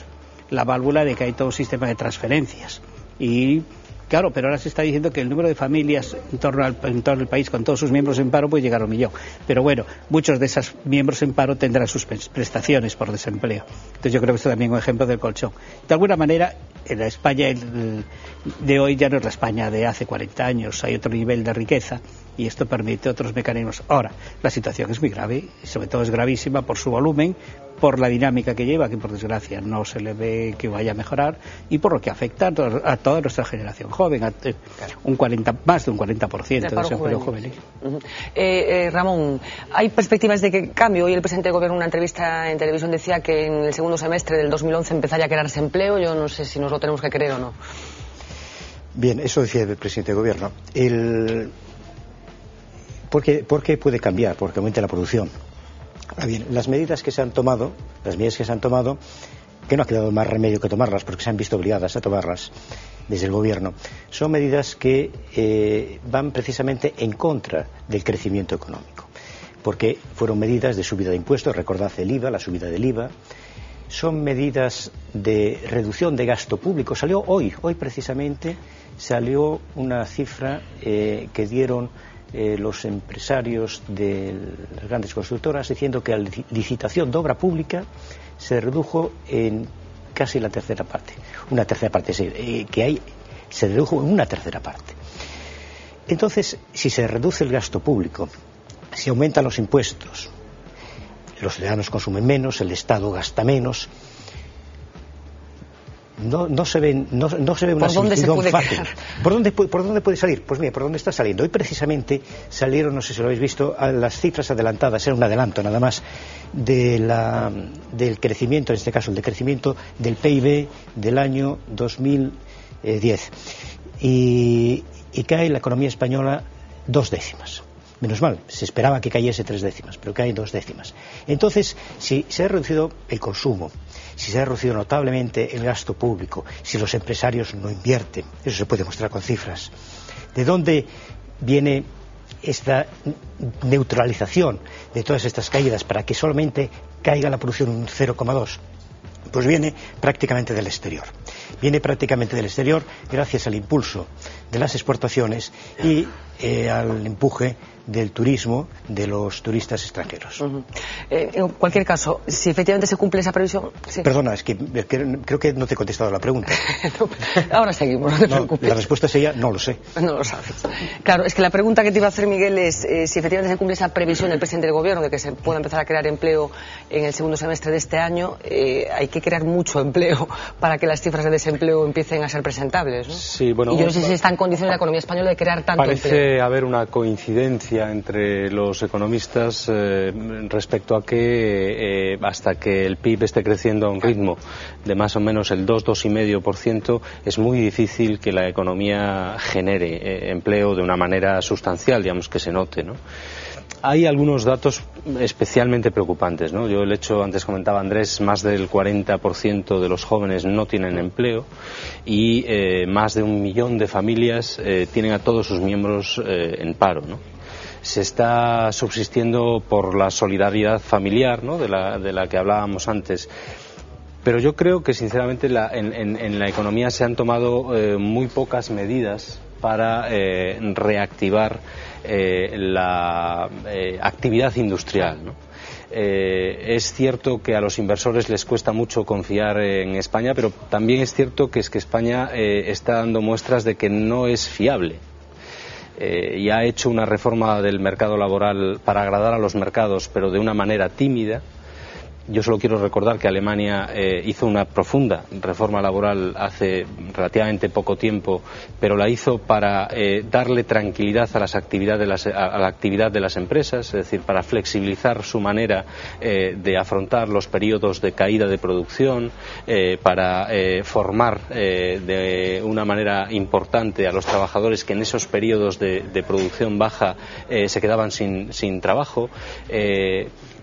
la válvula de que hay todo un sistema de transferencias. Y claro, pero ahora se está diciendo que el número de familias en torno al país con todos sus miembros en paro puede llegar a 1 millón. Pero bueno, muchos de esos miembros en paro tendrán sus prestaciones por desempleo. Entonces yo creo que esto también es un ejemplo del colchón. De alguna manera, en la España de hoy ya no es la España de hace 40 años. Hay otro nivel de riqueza y esto permite otros mecanismos. Ahora, la situación es muy grave y sobre todo es gravísima por su volumen, por la dinámica que lleva, que por desgracia no se le ve que vaya a mejorar, y por lo que afecta a toda nuestra generación joven, más de un 40% de desempleo juvenil. Ramón, ¿hay perspectivas de que cambie? Hoy el presidente del Gobierno en una entrevista en televisión decía que en el segundo semestre del 2011 empezaría a crearse empleo. Yo no sé si nos lo tenemos que creer o no. Bien, eso decía el presidente del Gobierno. ¿Por qué puede cambiar? Porque aumenta la producción. Ahora bien, las medidas que se han tomado, que no ha quedado más remedio que tomarlas porque se han visto obligadas a tomarlas desde el Gobierno, son medidas que van precisamente en contra del crecimiento económico, porque fueron medidas de subida de impuestos, recordad el IVA, la subida del IVA, son medidas de reducción de gasto público. Salió hoy precisamente, salió una cifra que dieron los empresarios de las grandes constructoras diciendo que la licitación de obra pública se redujo en casi la tercera parte. Una tercera parte, se redujo en una tercera parte. Entonces, si se reduce el gasto público, si aumentan los impuestos, los ciudadanos consumen menos, el Estado gasta menos, no se ve una solución fácil. ¿Por dónde puede salir? Pues mira, ¿por dónde está saliendo? Hoy precisamente salieron, no sé si lo habéis visto, las cifras adelantadas, era un adelanto nada más, del crecimiento, en este caso el decrecimiento del PIB del año 2010. Y cae la economía española 2 décimas. Menos mal, se esperaba que cayese 3 décimas, pero cae 2 décimas. Entonces, si se ha reducido el consumo, si se ha reducido notablemente el gasto público, si los empresarios no invierten, eso se puede mostrar con cifras. ¿De dónde viene esta neutralización de todas estas caídas para que solamente caiga la producción un 0,2, pues viene prácticamente del exterior. Viene prácticamente del exterior gracias al impulso de las exportaciones y al empuje del turismo de los turistas extranjeros. En cualquier caso, si efectivamente se cumple esa previsión... Sí. Perdona, es que creo que no te he contestado la pregunta. Ahora seguimos, no te preocupes. La respuesta sería, no lo sé. No lo sabes. Claro, es que la pregunta que te iba a hacer, Miguel, es si efectivamente se cumple esa previsión del presidente del Gobierno de que se pueda empezar a crear empleo en el segundo semestre de este año. Hay que crear mucho empleo para que las cifras de desempleo empiecen a ser presentables, ¿no? Sí, bueno, y yo no sé si está en condiciones la economía española de crear tanto empleo. Parece haber una coincidencia entre los economistas respecto a que hasta que el PIB esté creciendo a un ritmo de más o menos el 2-2,5%, es muy difícil que la economía genere empleo de una manera sustancial, digamos, que se note, ¿no? Hay algunos datos especialmente preocupantes, ¿no? Yo antes comentaba Andrés, más del 40% de los jóvenes no tienen empleo y más de 1 millón de familias tienen a todos sus miembros en paro, ¿no? Se está subsistiendo por la solidaridad familiar, ¿no?, de la que hablábamos antes. Pero yo creo que, sinceramente, en la economía se han tomado muy pocas medidas para reactivar la actividad industrial, ¿no? Es cierto que a los inversores les cuesta mucho confiar en España, pero también es cierto que España está dando muestras de que no es fiable. Y ha hecho una reforma del mercado laboral para agradar a los mercados, pero de una manera tímida. Yo solo quiero recordar que Alemania hizo una profunda reforma laboral hace relativamente poco tiempo, pero la hizo para darle tranquilidad a la actividad de las empresas, es decir, para flexibilizar su manera de afrontar los periodos de caída de producción, para formar de una manera importante a los trabajadores que en esos periodos de producción baja se quedaban sin trabajo.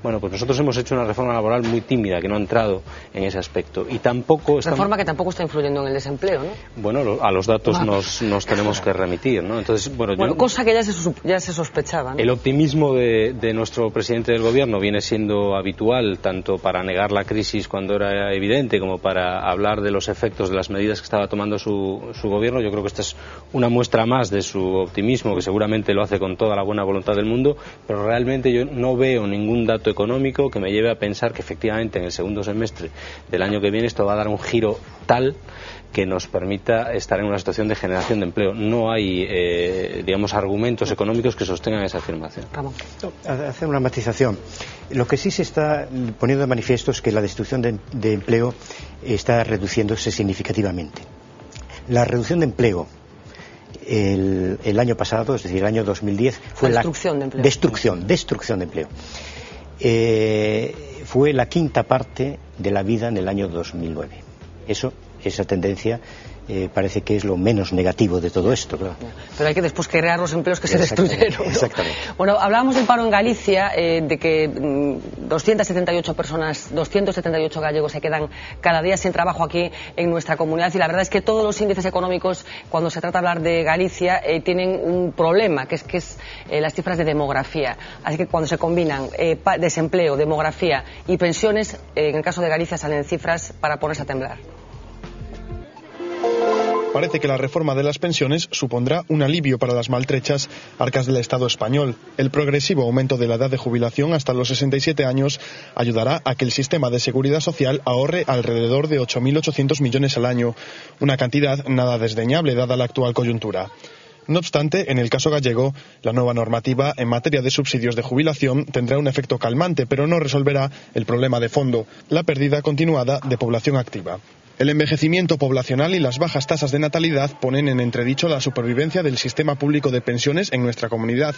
Bueno, pues nosotros hemos hecho una reforma laboral muy tímida, que no ha entrado en ese aspecto. Y tampoco reforma que tampoco está influyendo en el desempleo, ¿no? Bueno, a los datos nos tenemos que remitir, ¿no? Entonces, cosa que ya se sospechaba, ¿no? El optimismo de nuestro presidente del Gobierno viene siendo habitual, tanto para negar la crisis cuando era evidente, como para hablar de los efectos de las medidas que estaba tomando su Gobierno. Yo creo que esta es una muestra más de su optimismo, que seguramente lo hace con toda la buena voluntad del mundo, pero realmente yo no veo ningún dato económico que me lleve a pensar que efectivamente en el segundo semestre del año que viene esto va a dar un giro tal que nos permita estar en una situación de generación de empleo. No hay, argumentos económicos que sostengan esa afirmación. Hacer una matización. Lo que sí se está poniendo de manifiesto es que la destrucción de empleo está reduciéndose significativamente. La reducción de empleo el año pasado, es decir, el año 2010, fue la destrucción de empleo. Fue la quinta parte de la vida en el año 2009. Esa tendencia parece que es lo menos negativo de todo esto, claro. Pero hay que después crear los empleos que se destruyeron, ¿no? Exactamente. Bueno, hablábamos del paro en Galicia, de que 278 gallegos se quedan cada día sin trabajo aquí en nuestra comunidad, y la verdad es que todos los índices económicos, cuando se trata de hablar de Galicia, tienen un problema, que es las cifras de demografía. Así que cuando se combinan desempleo, demografía y pensiones, en el caso de Galicia salen cifras para ponerse a temblar. Parece que la reforma de las pensiones supondrá un alivio para las maltrechas arcas del Estado español. El progresivo aumento de la edad de jubilación hasta los 67 años ayudará a que el sistema de seguridad social ahorre alrededor de 8.800 millones al año, una cantidad nada desdeñable dada la actual coyuntura. No obstante, en el caso gallego, la nueva normativa en materia de subsidios de jubilación tendrá un efecto calmante, pero no resolverá el problema de fondo, la pérdida continuada de población activa. El envejecimiento poblacional y las bajas tasas de natalidad ponen en entredicho la supervivencia del sistema público de pensiones en nuestra comunidad.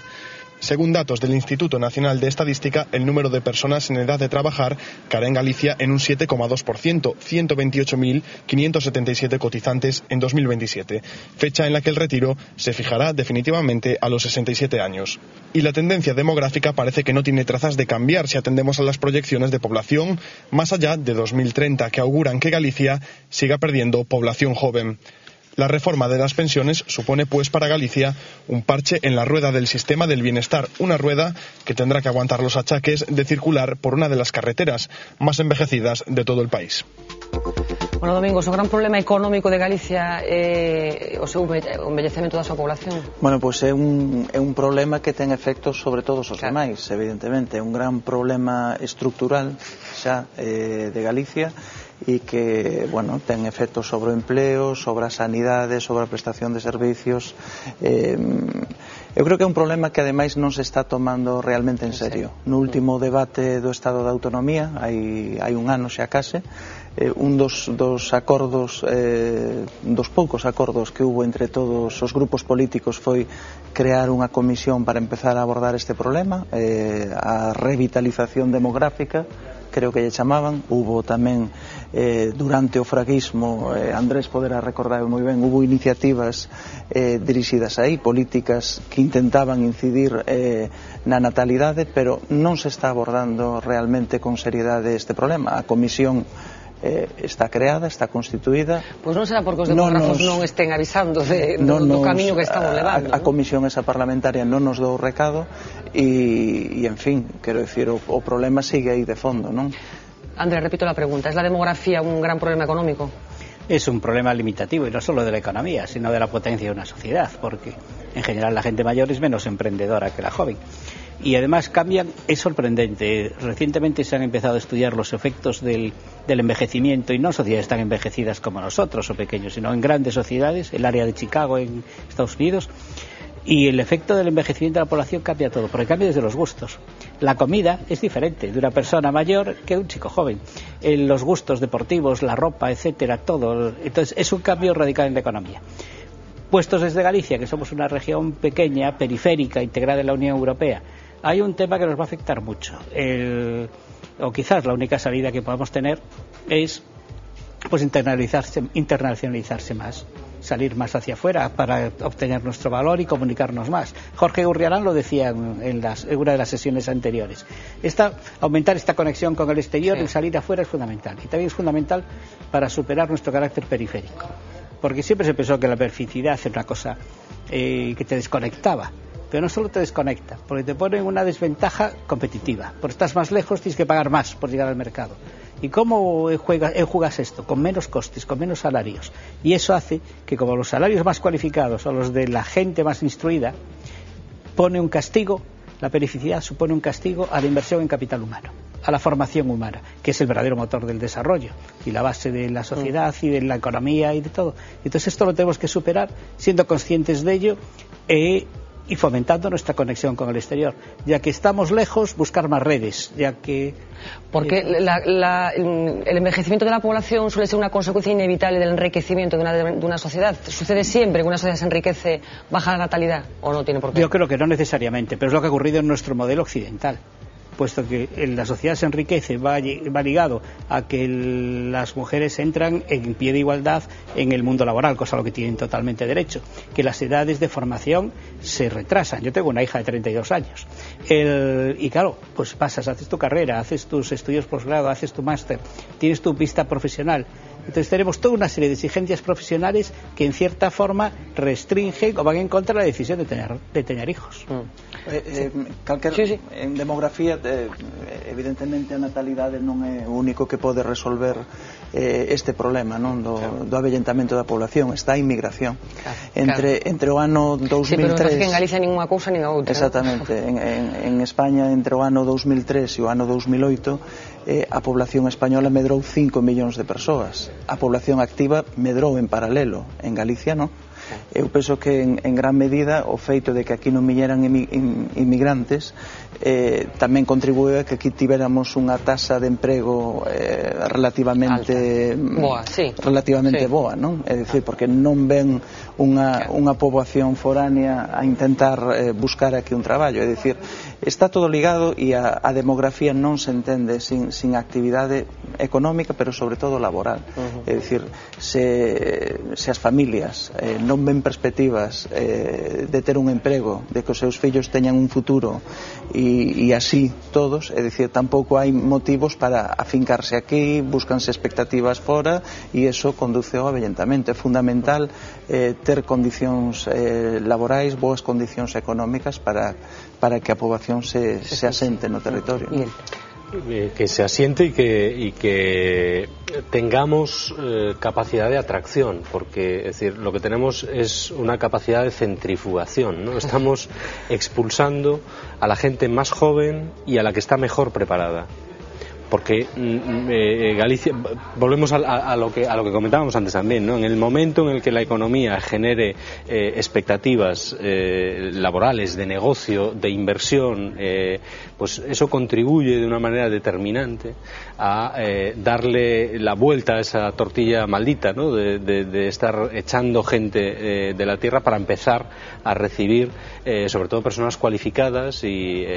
Según datos del Instituto Nacional de Estadística, el número de personas en edad de trabajar caerá en Galicia en un 7,2%, 128.577 cotizantes en 2027, fecha en la que el retiro se fijará definitivamente a los 67 años. Y la tendencia demográfica parece que no tiene trazas de cambiar si atendemos a las proyecciones de población más allá de 2030, que auguran que Galicia siga perdiendo población joven. La reforma de las pensiones supone, pues, para Galicia un parche en la rueda del sistema del bienestar, una rueda que tendrá que aguantar los achaques de circular por una de las carreteras más envejecidas de todo el país. Bueno, Domingos, o gran problema económico de Galicia o seu envellecemento da súa población? Bueno, pois é un problema que ten efectos sobre todos os demais, evidentemente. É un gran problema estructural xa de Galicia e que, bueno, ten efectos sobre o empleo, sobre a sanidade, sobre a prestación de servicios. Eu creo que é un problema que ademais non se está tomando realmente en serio. No último debate do Estado da Autonomía, hai un ano xa case, un dos acordos, dos poucos acordos que hubo entre todos os grupos políticos foi crear unha comisión para empezar a abordar este problema, a revitalización demográfica, creo que lle chamaban. Hubo tamén durante o fraguismo, Andrés poderá recordar moi ben, hubo iniciativas dirixidas aí, políticas que intentaban incidir na natalidade, pero non se está abordando realmente con seriedade este problema. A comisión está creada, está constituída. Pois non será porque os demógrafos non estén avisando do camiño que estamos levando. A comisión esa parlamentaria non nos dou o recado e en fin, quero dicir, o problema sigue aí de fondo, non? Andrés, repito la pregunta, ¿es la demografía un gran problema económico? Es un problema limitativo, y no solo de la economía, sino de la potencia de una sociedad, porque en general la gente mayor es menos emprendedora que la joven. Y además cambian, es sorprendente. Recientemente se han empezado a estudiar los efectos del envejecimiento, y no sociedades tan envejecidas como nosotros o pequeños, sino en grandes sociedades, el área de Chicago en Estados Unidos, y el efecto del envejecimiento de la población cambia todo, porque cambia desde los gustos. La comida es diferente de una persona mayor que de un chico joven. Los gustos deportivos, la ropa, etcétera, todo. Entonces es un cambio radical en la economía. Puestos desde Galicia, que somos una región pequeña, periférica, integrada en la Unión Europea, hay un tema que nos va a afectar mucho. O quizás la única salida que podamos tener es pues internacionalizarse más, salir más hacia afuera para obtener nuestro valor y comunicarnos más. Jorge Gurriarán lo decía en una de las sesiones anteriores. Aumentar esta conexión con el exterior y salir afuera es fundamental. Y también es fundamental para superar nuestro carácter periférico. Porque siempre se pensó que la perifericidad era una cosa que te desconectaba. Pero no solo te desconecta, porque te pone en una desventaja competitiva. Porque estás más lejos, tienes que pagar más por llegar al mercado. ¿Y cómo juegas esto? Con menos costes, con menos salarios. Y eso hace que, como los salarios más cualificados o los de la gente más instruida, pone un castigo, la perifericidad supone un castigo a la inversión en capital humano, a la formación humana, que es el verdadero motor del desarrollo y la base de la sociedad y de la economía y de todo. Entonces esto lo tenemos que superar siendo conscientes de ello y fomentando nuestra conexión con el exterior, ya que estamos lejos, buscar más redes, ya que... Porque el envejecimiento de la población suele ser una consecuencia inevitable del enriquecimiento de una sociedad. ¿Sucede siempre que una sociedad se enriquece, baja la natalidad, o no tiene por qué? Yo creo que no necesariamente, pero es lo que ha ocurrido en nuestro modelo occidental, puesto que la sociedad se enriquece, va ligado a que las mujeres entran en pie de igualdad en el mundo laboral, cosa a lo que tienen totalmente derecho, que las edades de formación se retrasan. Yo tengo una hija de 32 años y claro, pues haces tu carrera, haces tus estudios posgrado, haces tu máster, tienes tu pista profesional. Entonces tenemos toda una serie de exigencias profesionales que en cierta forma restringen o van en contra de la decisión de tener hijos. En demografía, evidentemente a natalidade non é o único que pode resolver este problema, non, do avellentamento da población. Está a inmigración. Entre o ano 2003... Sí, pero non é que en Galicia ninguna cousa nin a outra. Exactamente. En España, entre o ano 2003 e o ano 2008, a población española medrou 5 millóns de persoas. A población activa medrou en paralelo. En Galicia, non? Eu penso que en gran medida o feito de que aquí non viñeran inmigrantes tamén contribúe a que aquí tiveramos unha taxa de emprego relativamente boa, non? É dicir, porque non ven unha poboación foránea a intentar buscar aquí un traballo, é dicir, está todo ligado e a demografía non se entende sin actividade económica, pero sobre todo laboral. É dicir, se as familias non ven perspectivas de ter un emprego, de que os seus fillos teñan un futuro e así todos, é dicir, tampouco hai motivos para afincarse aquí, búscanse expectativas fora e iso conduce ao avellentamento. É fundamental ter condicións laborais, boas condicións económicas para que a poboación se asente no territorio. Que se asiente y que tengamos capacidad de atracción, porque es decir, lo que tenemos es una capacidad de centrifugación, ¿no? Estamos expulsando a la gente más joven y a la que está mejor preparada. Porque Galicia, volvemos a lo que comentábamos antes también, ¿no? En el momento en el que la economía genere expectativas laborales, de negocio, de inversión, pues eso contribuye de una manera determinante a darle la vuelta a esa tortilla maldita, ¿no? De estar echando gente de la tierra para empezar a recibir sobre todo personas cualificadas y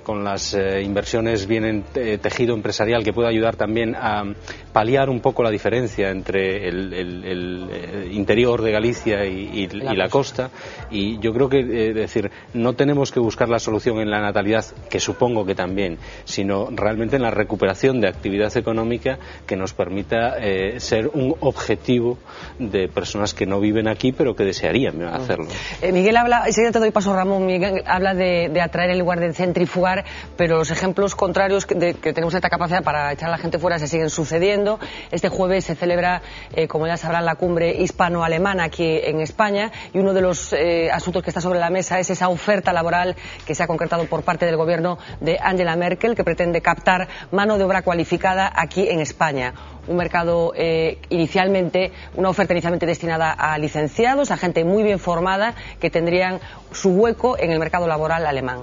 con las inversiones bien tejido empresarial que pueda ayudar también a paliar un poco la diferencia entre el interior de Galicia y la costa. Y yo creo que decir, no tenemos que buscar la solución en la natalidad, que supongo que también, sino realmente en la recuperación de actividad económica que nos permita ser un objetivo de personas que no viven aquí pero que desearían hacerlo. Miguel habla, enseguida te doy paso, Ramón. Miguel habla de atraer en lugar de centrifugar, pero los ejemplos contrarios que tenemos esta capacidad para echar a la gente fuera se siguen sucediendo. Este jueves se celebra, como ya sabrán, la cumbre hispano-alemana aquí en España, y uno de los asuntos que está sobre la mesa es esa oferta laboral que se ha concretado por parte del gobierno de Angela Merkel, que pretende captar mano de obra cualificada aquí en España. Un mercado una oferta inicialmente destinada a licenciados, a gente muy bien formada que tendrían su hueco en el mercado laboral alemán.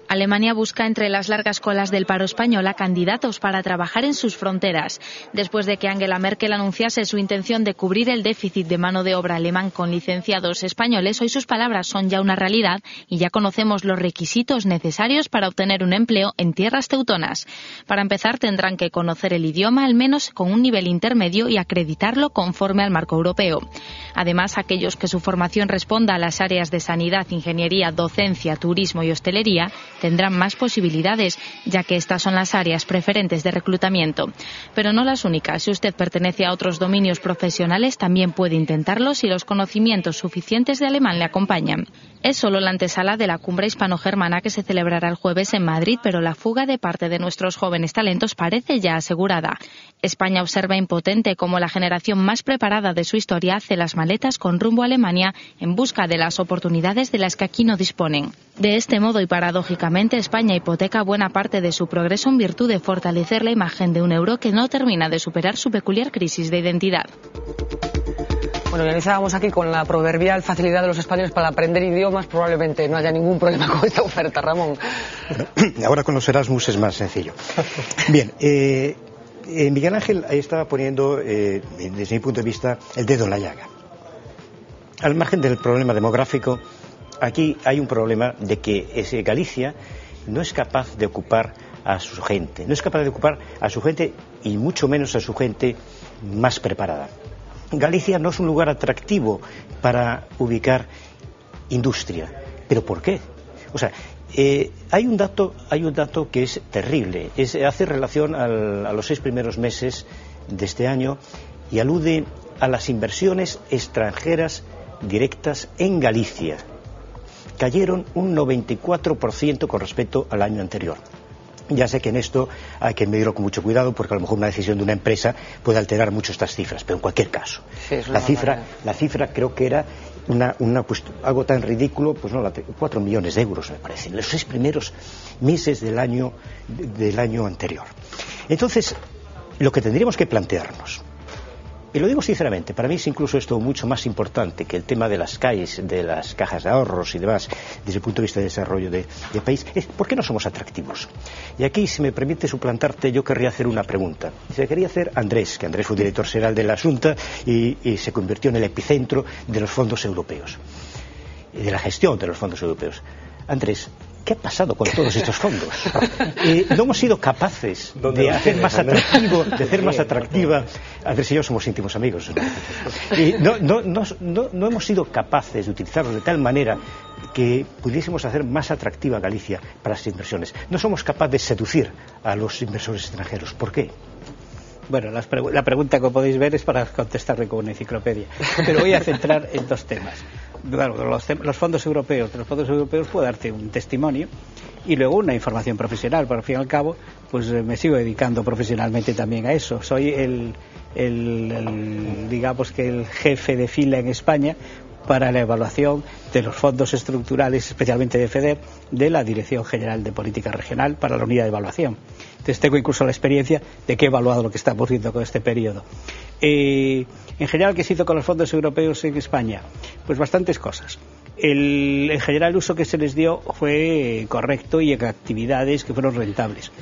Alemania busca entre las largas colas del paro español a candidatos para trabajar en sus fronteras. Después de que Angela Merkel anunciase su intención de cubrir el déficit de mano de obra alemán con licenciados españoles, hoy sus palabras son ya una realidad y ya conocemos los requisitos necesarios para obtener un empleo en tierras teutonas. Para empezar, tendrán que conocer el idioma, al menos con un nivel intermedio, y acreditarlo conforme al marco europeo. Además, aquellos que su formación responda a las áreas de sanidad, ingeniería, docencia, turismo y hostelería tendrán más posibilidades, ya que estas son las áreas preferentes de reclutamiento. Pero no las únicas. Si usted pertenece a otros dominios profesionales, también puede intentarlo si los conocimientos suficientes de alemán le acompañan. Es solo la antesala de la cumbre hispano-germana que se celebrará el jueves en Madrid, pero la fuga de parte de nuestros jóvenes talentos parece ya asegurada. España observa impotente cómo la generación más preparada de su historia hace las maletas con rumbo a Alemania en busca de las oportunidades de las que aquí no disponen. De este modo y paradójicamente, España hipoteca buena parte de su progreso en virtud de fortalecer la imagen de un euro que no termina de superar su peculiar crisis de identidad. Bueno, analizábamos aquí con la proverbial facilidad de los españoles para aprender idiomas. Probablemente no haya ningún problema con esta oferta, Ramón. Bueno, ahora con los Erasmus es más sencillo. Bien, Miguel Ángel ahí estaba poniendo, desde mi punto de vista, el dedo en la llaga. Al margen del problema demográfico, aquí hay un problema de que Galicia no es capaz de ocupar a su gente. No es capaz de ocupar a su gente y mucho menos a su gente más preparada. Galicia no es un lugar atractivo para ubicar industria. ¿Pero por qué? O sea, hay un dato que es terrible. Hace relación a los 6 primeros meses de este año y alude a las inversiones extranjeras directas en Galicia. Cayeron un 94% con respecto al año anterior. Ya sé que en esto hay que medirlo con mucho cuidado, porque a lo mejor una decisión de una empresa puede alterar mucho estas cifras, pero en cualquier caso, sí, la cifra creo que era pues, algo tan ridículo, pues no, 4 millones de euros me parece, en los 6 primeros meses del año anterior. Entonces, lo que tendríamos que plantearnos, y lo digo sinceramente, para mí es incluso esto mucho más importante que el tema de las calles, de las cajas de ahorros y demás, desde el punto de vista de desarrollo del país, es ¿por qué no somos atractivos? Y aquí, si me permite suplantarte, yo querría hacer una pregunta. Se quería hacer Andrés, que Andrés fue director general de la Junta y se convirtió en el epicentro de los fondos europeos. de la gestión de los fondos europeos. Andrés, ¿qué ha pasado con todos estos fondos? No hemos sido capaces de hacer más atractiva. Andrés y yo somos íntimos amigos. No hemos sido capaces de utilizarlos de tal manera que pudiésemos hacer más atractiva Galicia para las inversiones. No somos capaces de seducir a los inversores extranjeros. ¿Por qué? Bueno, la pregunta que podéis ver es para contestarle con una enciclopedia. Pero voy a centrar en dos temas. Claro, los fondos europeos. De los fondos europeos puedo darte un testimonio y luego una información profesional, pero al fin y al cabo pues me sigo dedicando profesionalmente también a eso. Soy digamos que el jefe de fila en España para la evaluación de los fondos estructurales, especialmente de FEDER, de la Dirección General de Política Regional para la unidad de evaluación. Entonces tengo incluso la experiencia de que he evaluado lo que estamos viendo con este periodo. En general, ¿qué se hizo con los fondos europeos en España? Pues bastantes cosas. En general, el uso que se les dio fue correcto y en actividades que fueron rentables.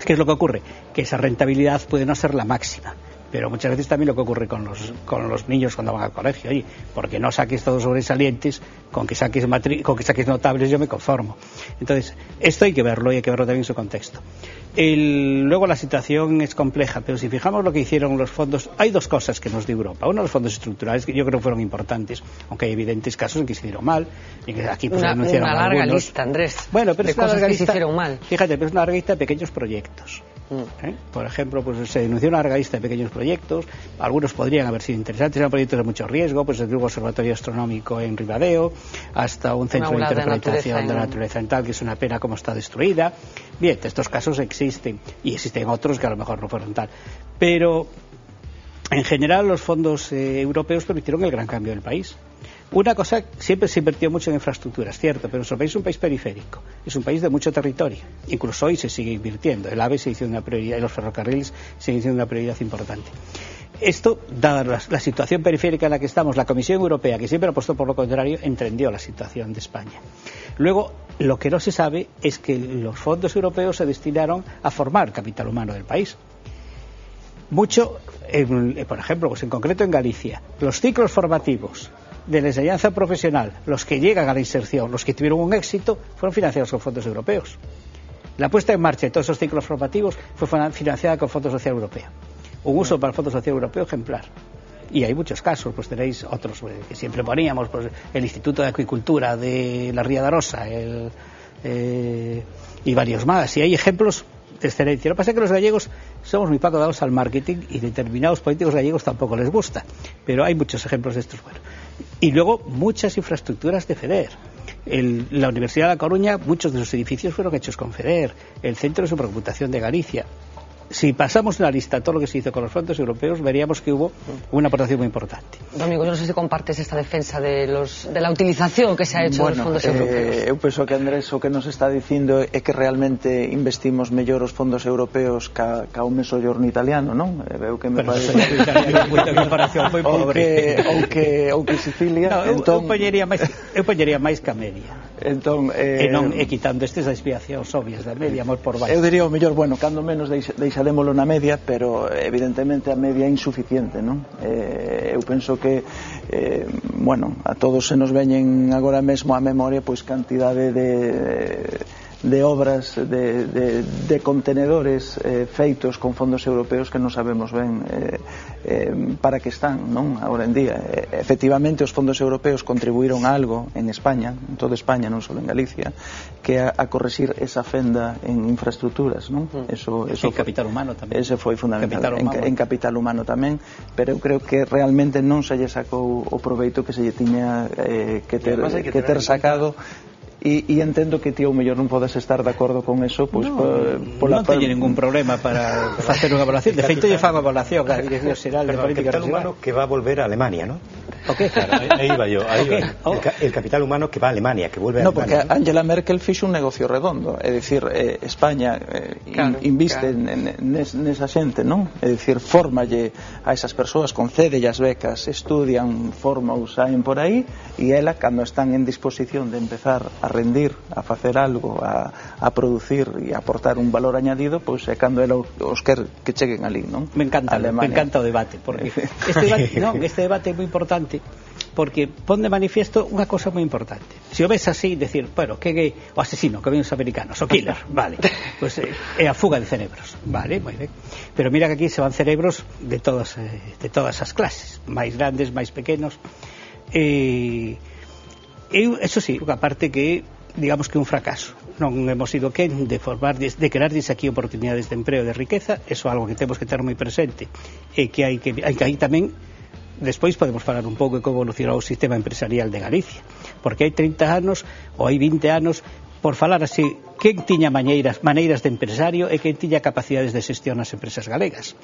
¿Qué es lo que ocurre? Que esa rentabilidad puede no ser la máxima. Pero muchas veces también lo que ocurre con los niños cuando van al colegio. Oye, porque no saques todos sobresalientes, con que saques notables yo me conformo. Entonces, esto hay que verlo y hay que verlo también en su contexto. Luego la situación es compleja, pero si fijamos lo que hicieron los fondos, hay dos cosas que nos dio Europa. Uno, los fondos estructurales, que yo creo que fueron importantes, aunque hay evidentes casos en que se hicieron mal, y que aquí pues denunciaron una larga algunos. lista, Andrés, bueno, pero de es una cosas larga que lista, se hicieron mal. Fíjate, pero es una larga lista de pequeños proyectos. Por ejemplo, pues se denunció una larga lista de pequeños proyectos, algunos podrían haber sido interesantes, eran proyectos de mucho riesgo, pues desde un observatorio astronómico en Ribadeo, hasta un centro de interpretación de la naturaleza en tal, que es una pena como está destruida. Bien, estos casos existen, y existen otros que a lo mejor no fueron tal. Pero, en general, los fondos europeos permitieron el gran cambio del país. Una cosa, siempre se invirtió mucho en infraestructuras, cierto, pero nuestro país es un país periférico, es un país de mucho territorio. Incluso hoy se sigue invirtiendo. El AVE se hizo una prioridad y los ferrocarriles siguen siendo una prioridad importante. Esto, dada la situación periférica en la que estamos, la Comisión Europea, que siempre apostó por lo contrario, entendió la situación de España. Luego, lo que no se sabe es que los fondos europeos se destinaron a formar capital humano del país. Mucho, por ejemplo, pues en concreto en Galicia, los ciclos formativos de la enseñanza profesional, los que llegan a la inserción, los que tuvieron un éxito, fueron financiados con fondos europeos. La puesta en marcha de todos esos ciclos formativos fue financiada con Fondo Social Europeo. Un uso para el Fondo Social Europeo ejemplar. Y hay muchos casos, pues tenéis otros que siempre poníamos, pues el Instituto de Acuicultura de la Ría de Arosa, y varios más. Y hay ejemplos de excelencia. Lo que pasa es que los gallegos somos muy poco dados al marketing y determinados políticos gallegos tampoco les gusta. Pero hay muchos ejemplos de estos buenos. Y luego muchas infraestructuras de FEDER. La Universidad de La Coruña, muchos de sus edificios fueron hechos con FEDER. El Centro de Supercomputación de Galicia. Si pasamos una lista a todo lo que se hizo con los fondos europeos, veríamos que hubo una aportación muy importante. Domingo, yo no sé si compartes esta defensa de la utilización que se ha hecho dos fondos europeos. Eu penso que Andrés o que nos está dicindo é que realmente investimos mellor os fondos europeos ca o Mezzogiorno italiano, non? Veo que me parece moita comparación moi pobre. Ou que Sicilia. No, entón, eu poñería máis que a media. Entón, e quitando estas expiacións obvias da media, moi por baixo. Eu diría o mellor, bueno, cando menos deixadémolo na media, pero evidentemente a media é insuficiente, non? Eu penso que bueno, a todos se nos veñen agora mesmo a memoria pois cantidade de obras de contenedores feitos con fondos europeos que non sabemos ben para que están, non? Agora en día, efectivamente os fondos europeos contribuíron algo en España, en toda España, non só en Galicia, que a corregir esa fenda en infraestructuras, non? Eso en capital humano tamén. Ese foi fundamental, en capital humano tamén, pero eu creo que realmente non se lle sacou o proveito que se lle tiña que ter sacado. E entendo que ti ao mellor non podes estar de acordo con eso, pois non teño ningún problema para facer unha evaluación. De feito, lle fago evaluación a Dirección Xeral de Política Regional. El capital humano que va a volver a Alemania, ¿no? ¿O qué? Claro, ahí va yo. El capital humano que va a Alemania, que vuelve a Alemania. No, porque Angela Merkel fixo un negocio redondo. É dicir, España inviste nesa xente, non? É dicir, fórmalle a esas persoas, concédelle as becas, estudian, forman ou saen por aí, e ela, cando están en disposición de empezar a rendir, a facer algo, a producir e a aportar un valor añadido, pois é cando ela os quer que cheguen ali, non? Me encanta o debate, porque este debate é moi importante, porque pon de manifiesto unha cosa moi importante. Se o ves así, decir, bueno, que é o asesino que ven os americanos, o killer, vale, pues é a fuga de cerebros, vale, moi ben. Pero mira que aquí se van cerebros de todas as clases, máis grandes, máis pequenos. Eso sí, unha parte que digamos que é un fracaso. Non hemos sido quen de crear aquí oportunidades de empreo, de riqueza. Eso é algo que temos que ter moi presente, e que hai tamén. Despois podemos falar un pouco de como evolucionou o sistema empresarial de Galicia, porque hai 30 anos ou hai 20 anos, por falar así, quen tiña maneiras de empresario e quen tiña capacidades de xestión nas empresas galegas.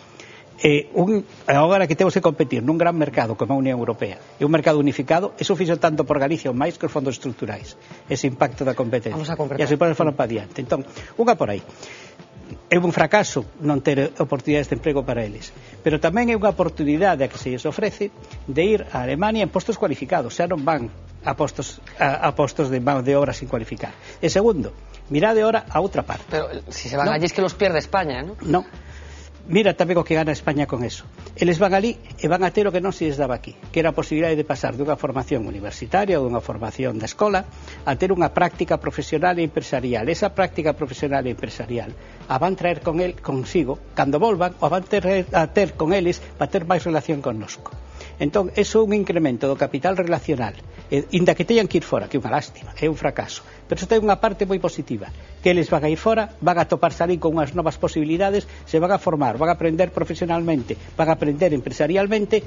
Agora que temos que competir nun gran mercado como a Unión Europea e un mercado unificado, eso fixo tanto por Galicia ou máis que os fondos estruturais, ese impacto da competencia. E así podemos falar para diante. Entón, unha por aí. É un fracaso non ter oportunidades de emprego para eles, pero tamén é unha oportunidade a que se lles ofrece de ir a Alemania en postos cualificados, xa non van a postos de mano de obra sin cualificar. E segundo, mirade ahora a outra parte. Pero si se van allí es que los pierde España, ¿no? Non. Mira tamén o que gana España con eso. Eles van ali e van a ter o que non se les daba aquí, que era a posibilidade de pasar dunha formación universitaria ou dunha formación de escola a ter unha práctica profesional e empresarial. Esa práctica profesional e empresarial a van traer consigo, cando volvan, o van a ter con eles para ter máis relación connosco. Entón, eso é un incremento do capital relacional, inda que teñan que ir fora, que é unha lástima, é un fracaso. Pero iso ten unha parte moi positiva, que eles van a ir fora, van a toparse ali con unhas novas posibilidades, se van a formar, van a aprender profesionalmente, van a aprender empresarialmente,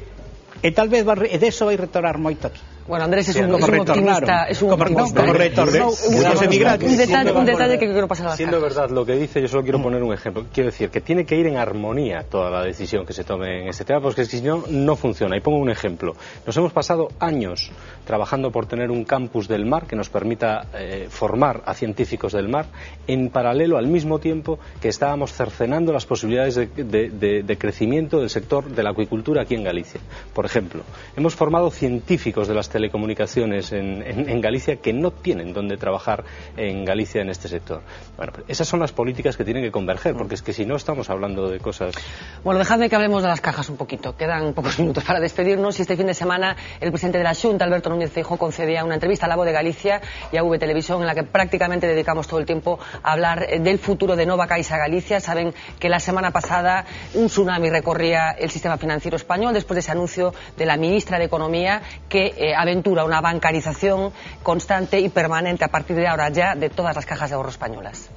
e tal vez deso vai retornar moito aquí. Bueno, Andrés es un optimista. Como retornou os emigrantes. Un detalle que quiero pasar a las Siendo verdad lo que dice, yo solo quiero poner un ejemplo. Quiero decir que tiene que ir en armonía toda la decisión que se tome en este tema, porque si no, no funciona. Y pongo un ejemplo. Nos hemos pasado años trabajando por tener un campus del mar que nos permita formar a científicos del mar, en paralelo al mismo tiempo que estábamos cercenando las posibilidades de crecimiento del sector de la acuicultura aquí en Galicia. Por ejemplo, hemos formado científicos de las telecomunicaciones en Galicia que no tienen dónde trabajar en Galicia en este sector. Bueno, esas son las políticas que tienen que converger, porque es que si no estamos hablando de cosas... Bueno, dejadme que hablemos de las cajas un poquito. Quedan pocos minutos para despedirnos y este fin de semana el presidente de la Xunta, Alberto Núñez Feijóo, concedía una entrevista a La Voz de Galicia y a V Televisión en la que prácticamente dedicamos todo el tiempo a hablar del futuro de Nova Caixa Galicia. Saben que la semana pasada un tsunami recorría el sistema financiero español después de ese anuncio de la ministra de Economía que aventura una bancarización constante y permanente a partir de ahora ya de todas las cajas de ahorro españolas.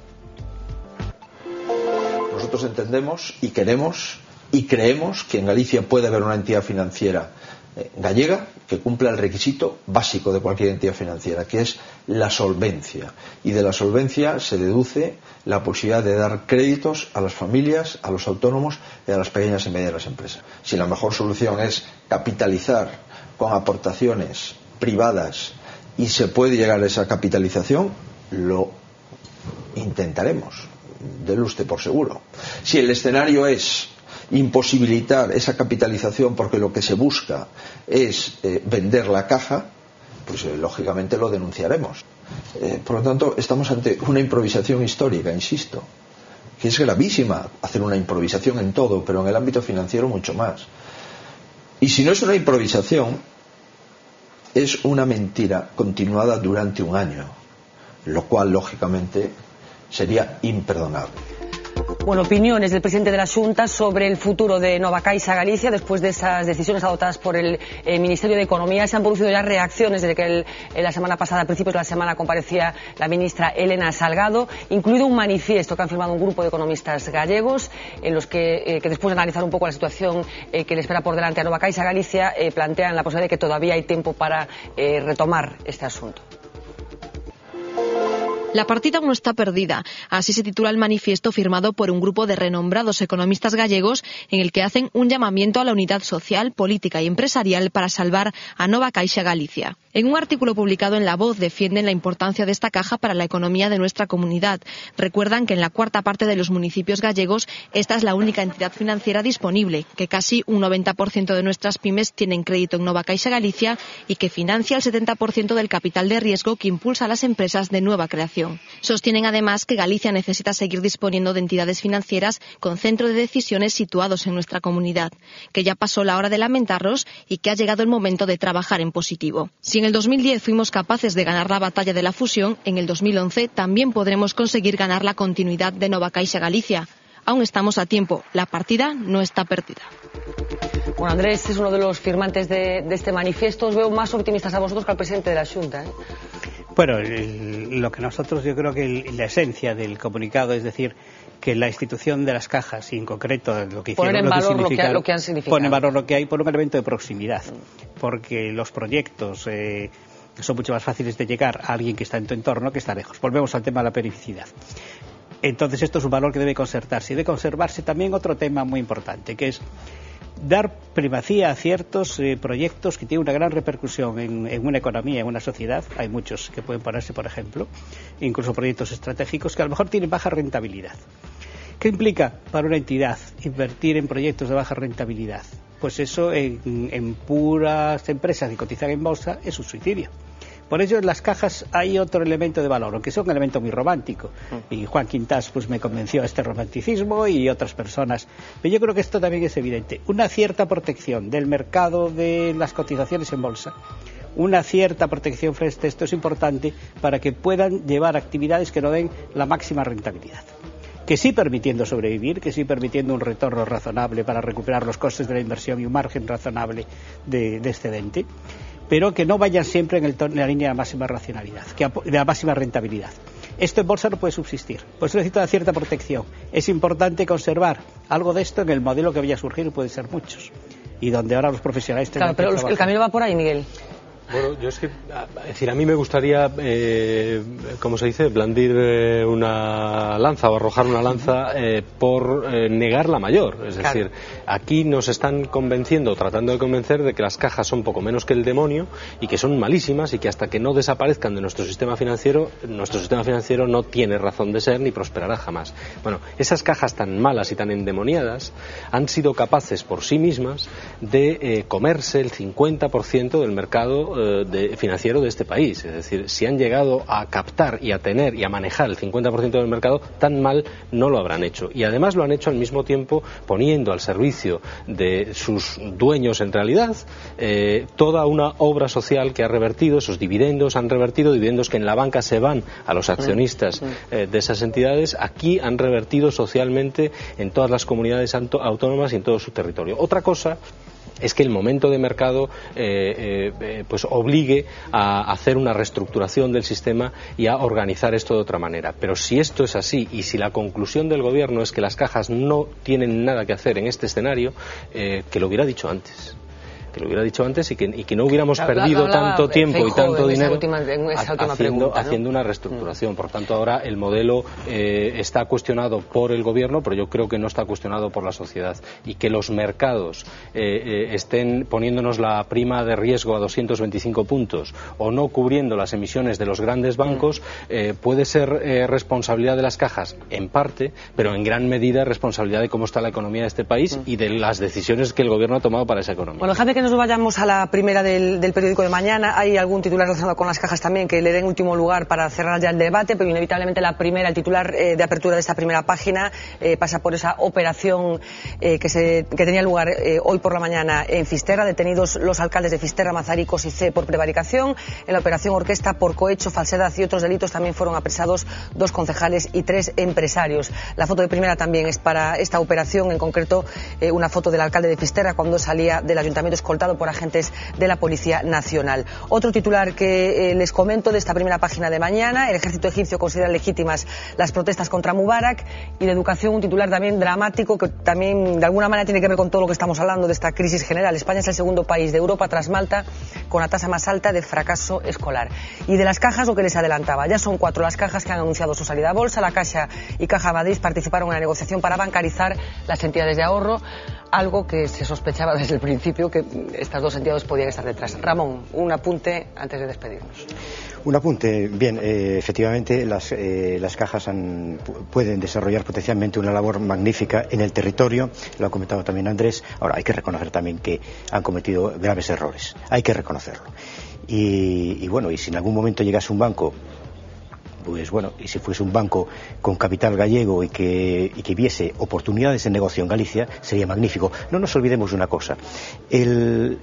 Nosotros entendemos y queremos y creemos que en Galicia puede haber una entidad financiera gallega que cumpla el requisito básico de cualquier entidad financiera, que es la solvencia, y de la solvencia se deduce la posibilidad de dar créditos a las familias, a los autónomos y a las pequeñas y medianas empresas. Si la mejor solución es capitalizar con aportaciones privadas y se puede llegar a esa capitalización, lo intentaremos, délo usted por seguro. Si el escenario es imposibilitar esa capitalización porque lo que se busca es vender la caja, pues lógicamente lo denunciaremos. Por lo tanto, estamos ante una improvisación histórica, insisto, que es gravísima hacer una improvisación en todo, pero en el ámbito financiero mucho más. Y si no es una improvisación, es una mentira continuada durante un año, lo cual lógicamente sería imperdonable. Bueno, opiniones del presidente de la Xunta sobre el futuro de Nova Caixa Galicia después de esas decisiones adoptadas por el Ministerio de Economía. Se han producido ya reacciones desde que la semana pasada, a principios de la semana, comparecía la ministra Elena Salgado, incluido un manifiesto que han firmado un grupo de economistas gallegos en los que después de analizar un poco la situación que le espera por delante a Nova Caixa Galicia, plantean la posibilidad de que todavía hay tiempo para retomar este asunto. La partida aún no está perdida. Así se titula el manifiesto firmado por un grupo de renombrados economistas gallegos en el que hacen un llamamiento a la unidad social, política y empresarial para salvar a Nova Caixa Galicia. En un artículo publicado en La Voz defienden la importancia de esta caja para la economía de nuestra comunidad. Recuerdan que en la cuarta parte de los municipios gallegos esta es la única entidad financiera disponible, que casi un 90% de nuestras pymes tienen crédito en Nova Caixa Galicia y que financia el 70% del capital de riesgo que impulsa a las empresas de nueva creación. recuperación. Sostienen además que Galicia necesita seguir disponiendo de entidades financieras con centro de decisiones situados en nuestra comunidad, que ya pasó la hora de lamentarlos y que ha llegado el momento de trabajar en positivo. Si en el 2010 fuimos capaces de ganar la batalla de la fusión, en el 2011 también podremos conseguir ganar la continuidad de Nova Caixa Galicia. Aún estamos a tiempo, la partida no está perdida. Bueno, Andrés es uno de los firmantes de este manifiesto. Os veo más optimistas a vosotros que al presidente de la Xunta, ¿eh? Bueno, lo que nosotros, yo creo que la esencia del comunicado, es decir, que la institución de las cajas, y en concreto lo que hicieron, poner en valor lo que han significado. Pone en valor lo que hay por un elemento de proximidad, porque los proyectos son mucho más fáciles de llegar a alguien que está en tu entorno que está lejos. Volvemos al tema de la periodicidad. Entonces esto es un valor que debe conservarse. Y debe conservarse también otro tema muy importante, que es dar primacía a ciertos proyectos que tienen una gran repercusión en una economía, en una sociedad. Hay muchos que pueden ponerse, por ejemplo, incluso proyectos estratégicos que a lo mejor tienen baja rentabilidad. ¿Qué implica para una entidad invertir en proyectos de baja rentabilidad? Pues eso en puras empresas que cotizan en bolsa es un suicidio. Por ello en las cajas hay otro elemento de valor, aunque sea un elemento muy romántico. Y Juan Quintás pues me convenció a este romanticismo y otras personas. Pero yo creo que esto también es evidente. Una cierta protección del mercado de las cotizaciones en bolsa, una cierta protección frente a esto es importante para que puedan llevar actividades que no den la máxima rentabilidad. Que sí permitiendo sobrevivir, que sí permitiendo un retorno razonable para recuperar los costes de la inversión y un margen razonable de excedente, pero que no vayan siempre en la línea de máxima racionalidad, de la máxima rentabilidad. Esto en bolsa no puede subsistir, por eso necesita cierta protección. Es importante conservar algo de esto en el modelo que vaya a surgir, pueden ser muchos, y donde ahora los profesionales tengan Claro, pero el camino va por ahí, Miguel. Bueno, yo es decir, a mí me gustaría, ¿cómo se dice?, blandir una lanza o arrojar una lanza por negar la mayor. Es decir, aquí nos están convenciendo, tratando de convencer de que las cajas son poco menos que el demonio y que son malísimas y que hasta que no desaparezcan de nuestro sistema financiero no tiene razón de ser ni prosperará jamás. Bueno, esas cajas tan malas y tan endemoniadas han sido capaces por sí mismas de comerse el 50% del mercado financiero de este país. Es decir, si han llegado a captar y a tener y a manejar el 50% del mercado, tan mal no lo habrán hecho. Y además lo han hecho al mismo tiempo poniendo al servicio de sus dueños, en realidad, toda una obra social que ha revertido, esos dividendos han revertido, dividendos que en la banca se van a los accionistas de esas entidades, aquí han revertido socialmente en todas las comunidades autónomas y en todo su territorio. Otra cosa es que el momento de mercado pues obligue a hacer una reestructuración del sistema y a organizar esto de otra manera. Pero si esto es así y si la conclusión del gobierno es que las cajas no tienen nada que hacer en este escenario, que lo hubiera dicho antes. Y que no hubiéramos perdido tanto tiempo y tanto dinero haciendo una reestructuración. Por tanto, ahora el modelo está cuestionado por el gobierno, pero yo creo que no está cuestionado por la sociedad. Y que los mercados estén poniéndonos la prima de riesgo a 225 puntos o no cubriendo las emisiones de los grandes bancos puede ser responsabilidad de las cajas, en parte, pero en gran medida responsabilidad de cómo está la economía de este país y de las decisiones que el gobierno ha tomado para esa economía. Bueno, déjame que nos vayamos a la primera del periódico de mañana. Hay algún titular relacionado con las cajas también que le den último lugar para cerrar ya el debate, pero inevitablemente el titular de apertura de esta primera página pasa por esa operación que tenía lugar hoy por la mañana en Fisterra. Detenidos los alcaldes de Fisterra, Mazaricos y Cee por prevaricación. En la operación Orquesta por cohecho, falsedad y otros delitos también fueron apresados 2 concejales y 3 empresarios. La foto de primera también es para esta operación, en concreto una foto del alcalde de Fisterra cuando salía del ayuntamiento escoltado por agentes de la Policía Nacional. Otro titular que les comento de esta primera página de mañana: el ejército egipcio considera legítimas las protestas contra Mubarak. Y de educación, un titular también dramático que también de alguna manera tiene que ver con todo lo que estamos hablando de esta crisis general. España es el segundo país de Europa tras Malta con la tasa más alta de fracaso escolar. Y de las cajas, lo que les adelantaba, ya son 4 las cajas que han anunciado su salida a bolsa. La Caixa y Caja Madrid participaron en la negociación para bancarizar las entidades de ahorro, algo que se sospechaba desde el principio que estas 2 entidades podían estar detrás. Ramón, un apunte antes de despedirnos. Un apunte. Bien, efectivamente las cajas pueden desarrollar potencialmente una labor magnífica en el territorio, lo ha comentado también Andrés. Ahora, hay que reconocer también que han cometido graves errores, hay que reconocerlo. Y bueno, y si en algún momento llegase un banco Pues bueno, y si fuese un banco con capital gallego y que viese oportunidades de negocio en Galicia, sería magnífico. No nos olvidemos de una cosa. El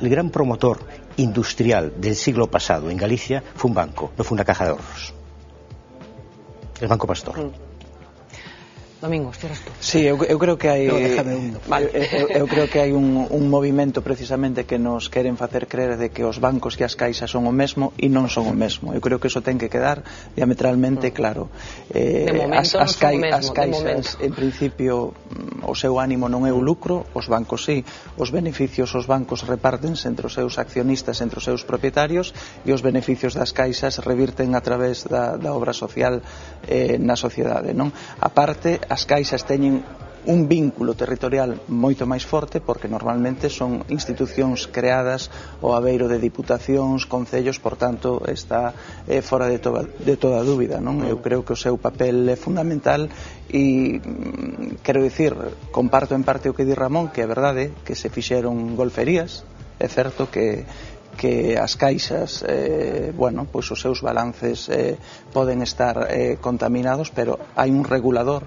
gran promotor industrial del siglo pasado en Galicia fue un banco, no fue una caja de ahorros. El Banco Pastor. Domingos, cierras tú. Sí, eu creo que hai Vale. eu creo que hai un movimento precisamente que nos queren facer creer de que os bancos e as caixas son o mesmo e non son o mesmo. Eu creo que eso ten que quedar diametralmente claro. As caixas en principio o seu ánimo non é o lucro, os bancos sí, os beneficios os bancos repártense entre os seus accionistas, entre os seus propietarios, e os beneficios das caixas revirten a través da obra social na sociedade, non? A parte, as caixas teñen un vínculo territorial moito máis forte porque normalmente son institucións creadas ao abeiro de diputacións, concellos, por tanto está fora de toda dúbida, non? Eu creo que o seu papel é fundamental e quero dicir, comparto en parte o que di Ramón, que é verdade que se fixeron golferías, é certo que as caixas, pois os seus balances poden estar contaminados, pero hai un regulador,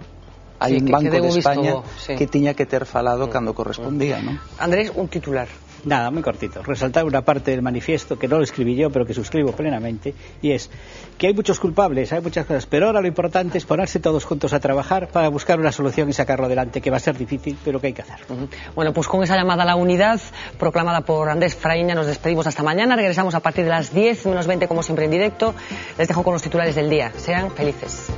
hai un Banco de España que tiña que ter falado cando correspondía, ¿no? Andrés, un titular. Nada, muy cortito. Resaltar una parte del manifiesto que no lo escribí yo, pero que suscribo plenamente, y es que hay muchos culpables, hay muchas cosas, pero ahora lo importante es ponerse todos juntos a trabajar para buscar una solución y sacarlo adelante, que va a ser difícil, pero que hay que hacer. Bueno, pues con esa llamada a la unidad proclamada por Andrés Fraiña nos despedimos hasta mañana. Regresamos a partir de las 10 menos 20, como siempre, en directo. Les dejo con los titulares del día. Sean felices.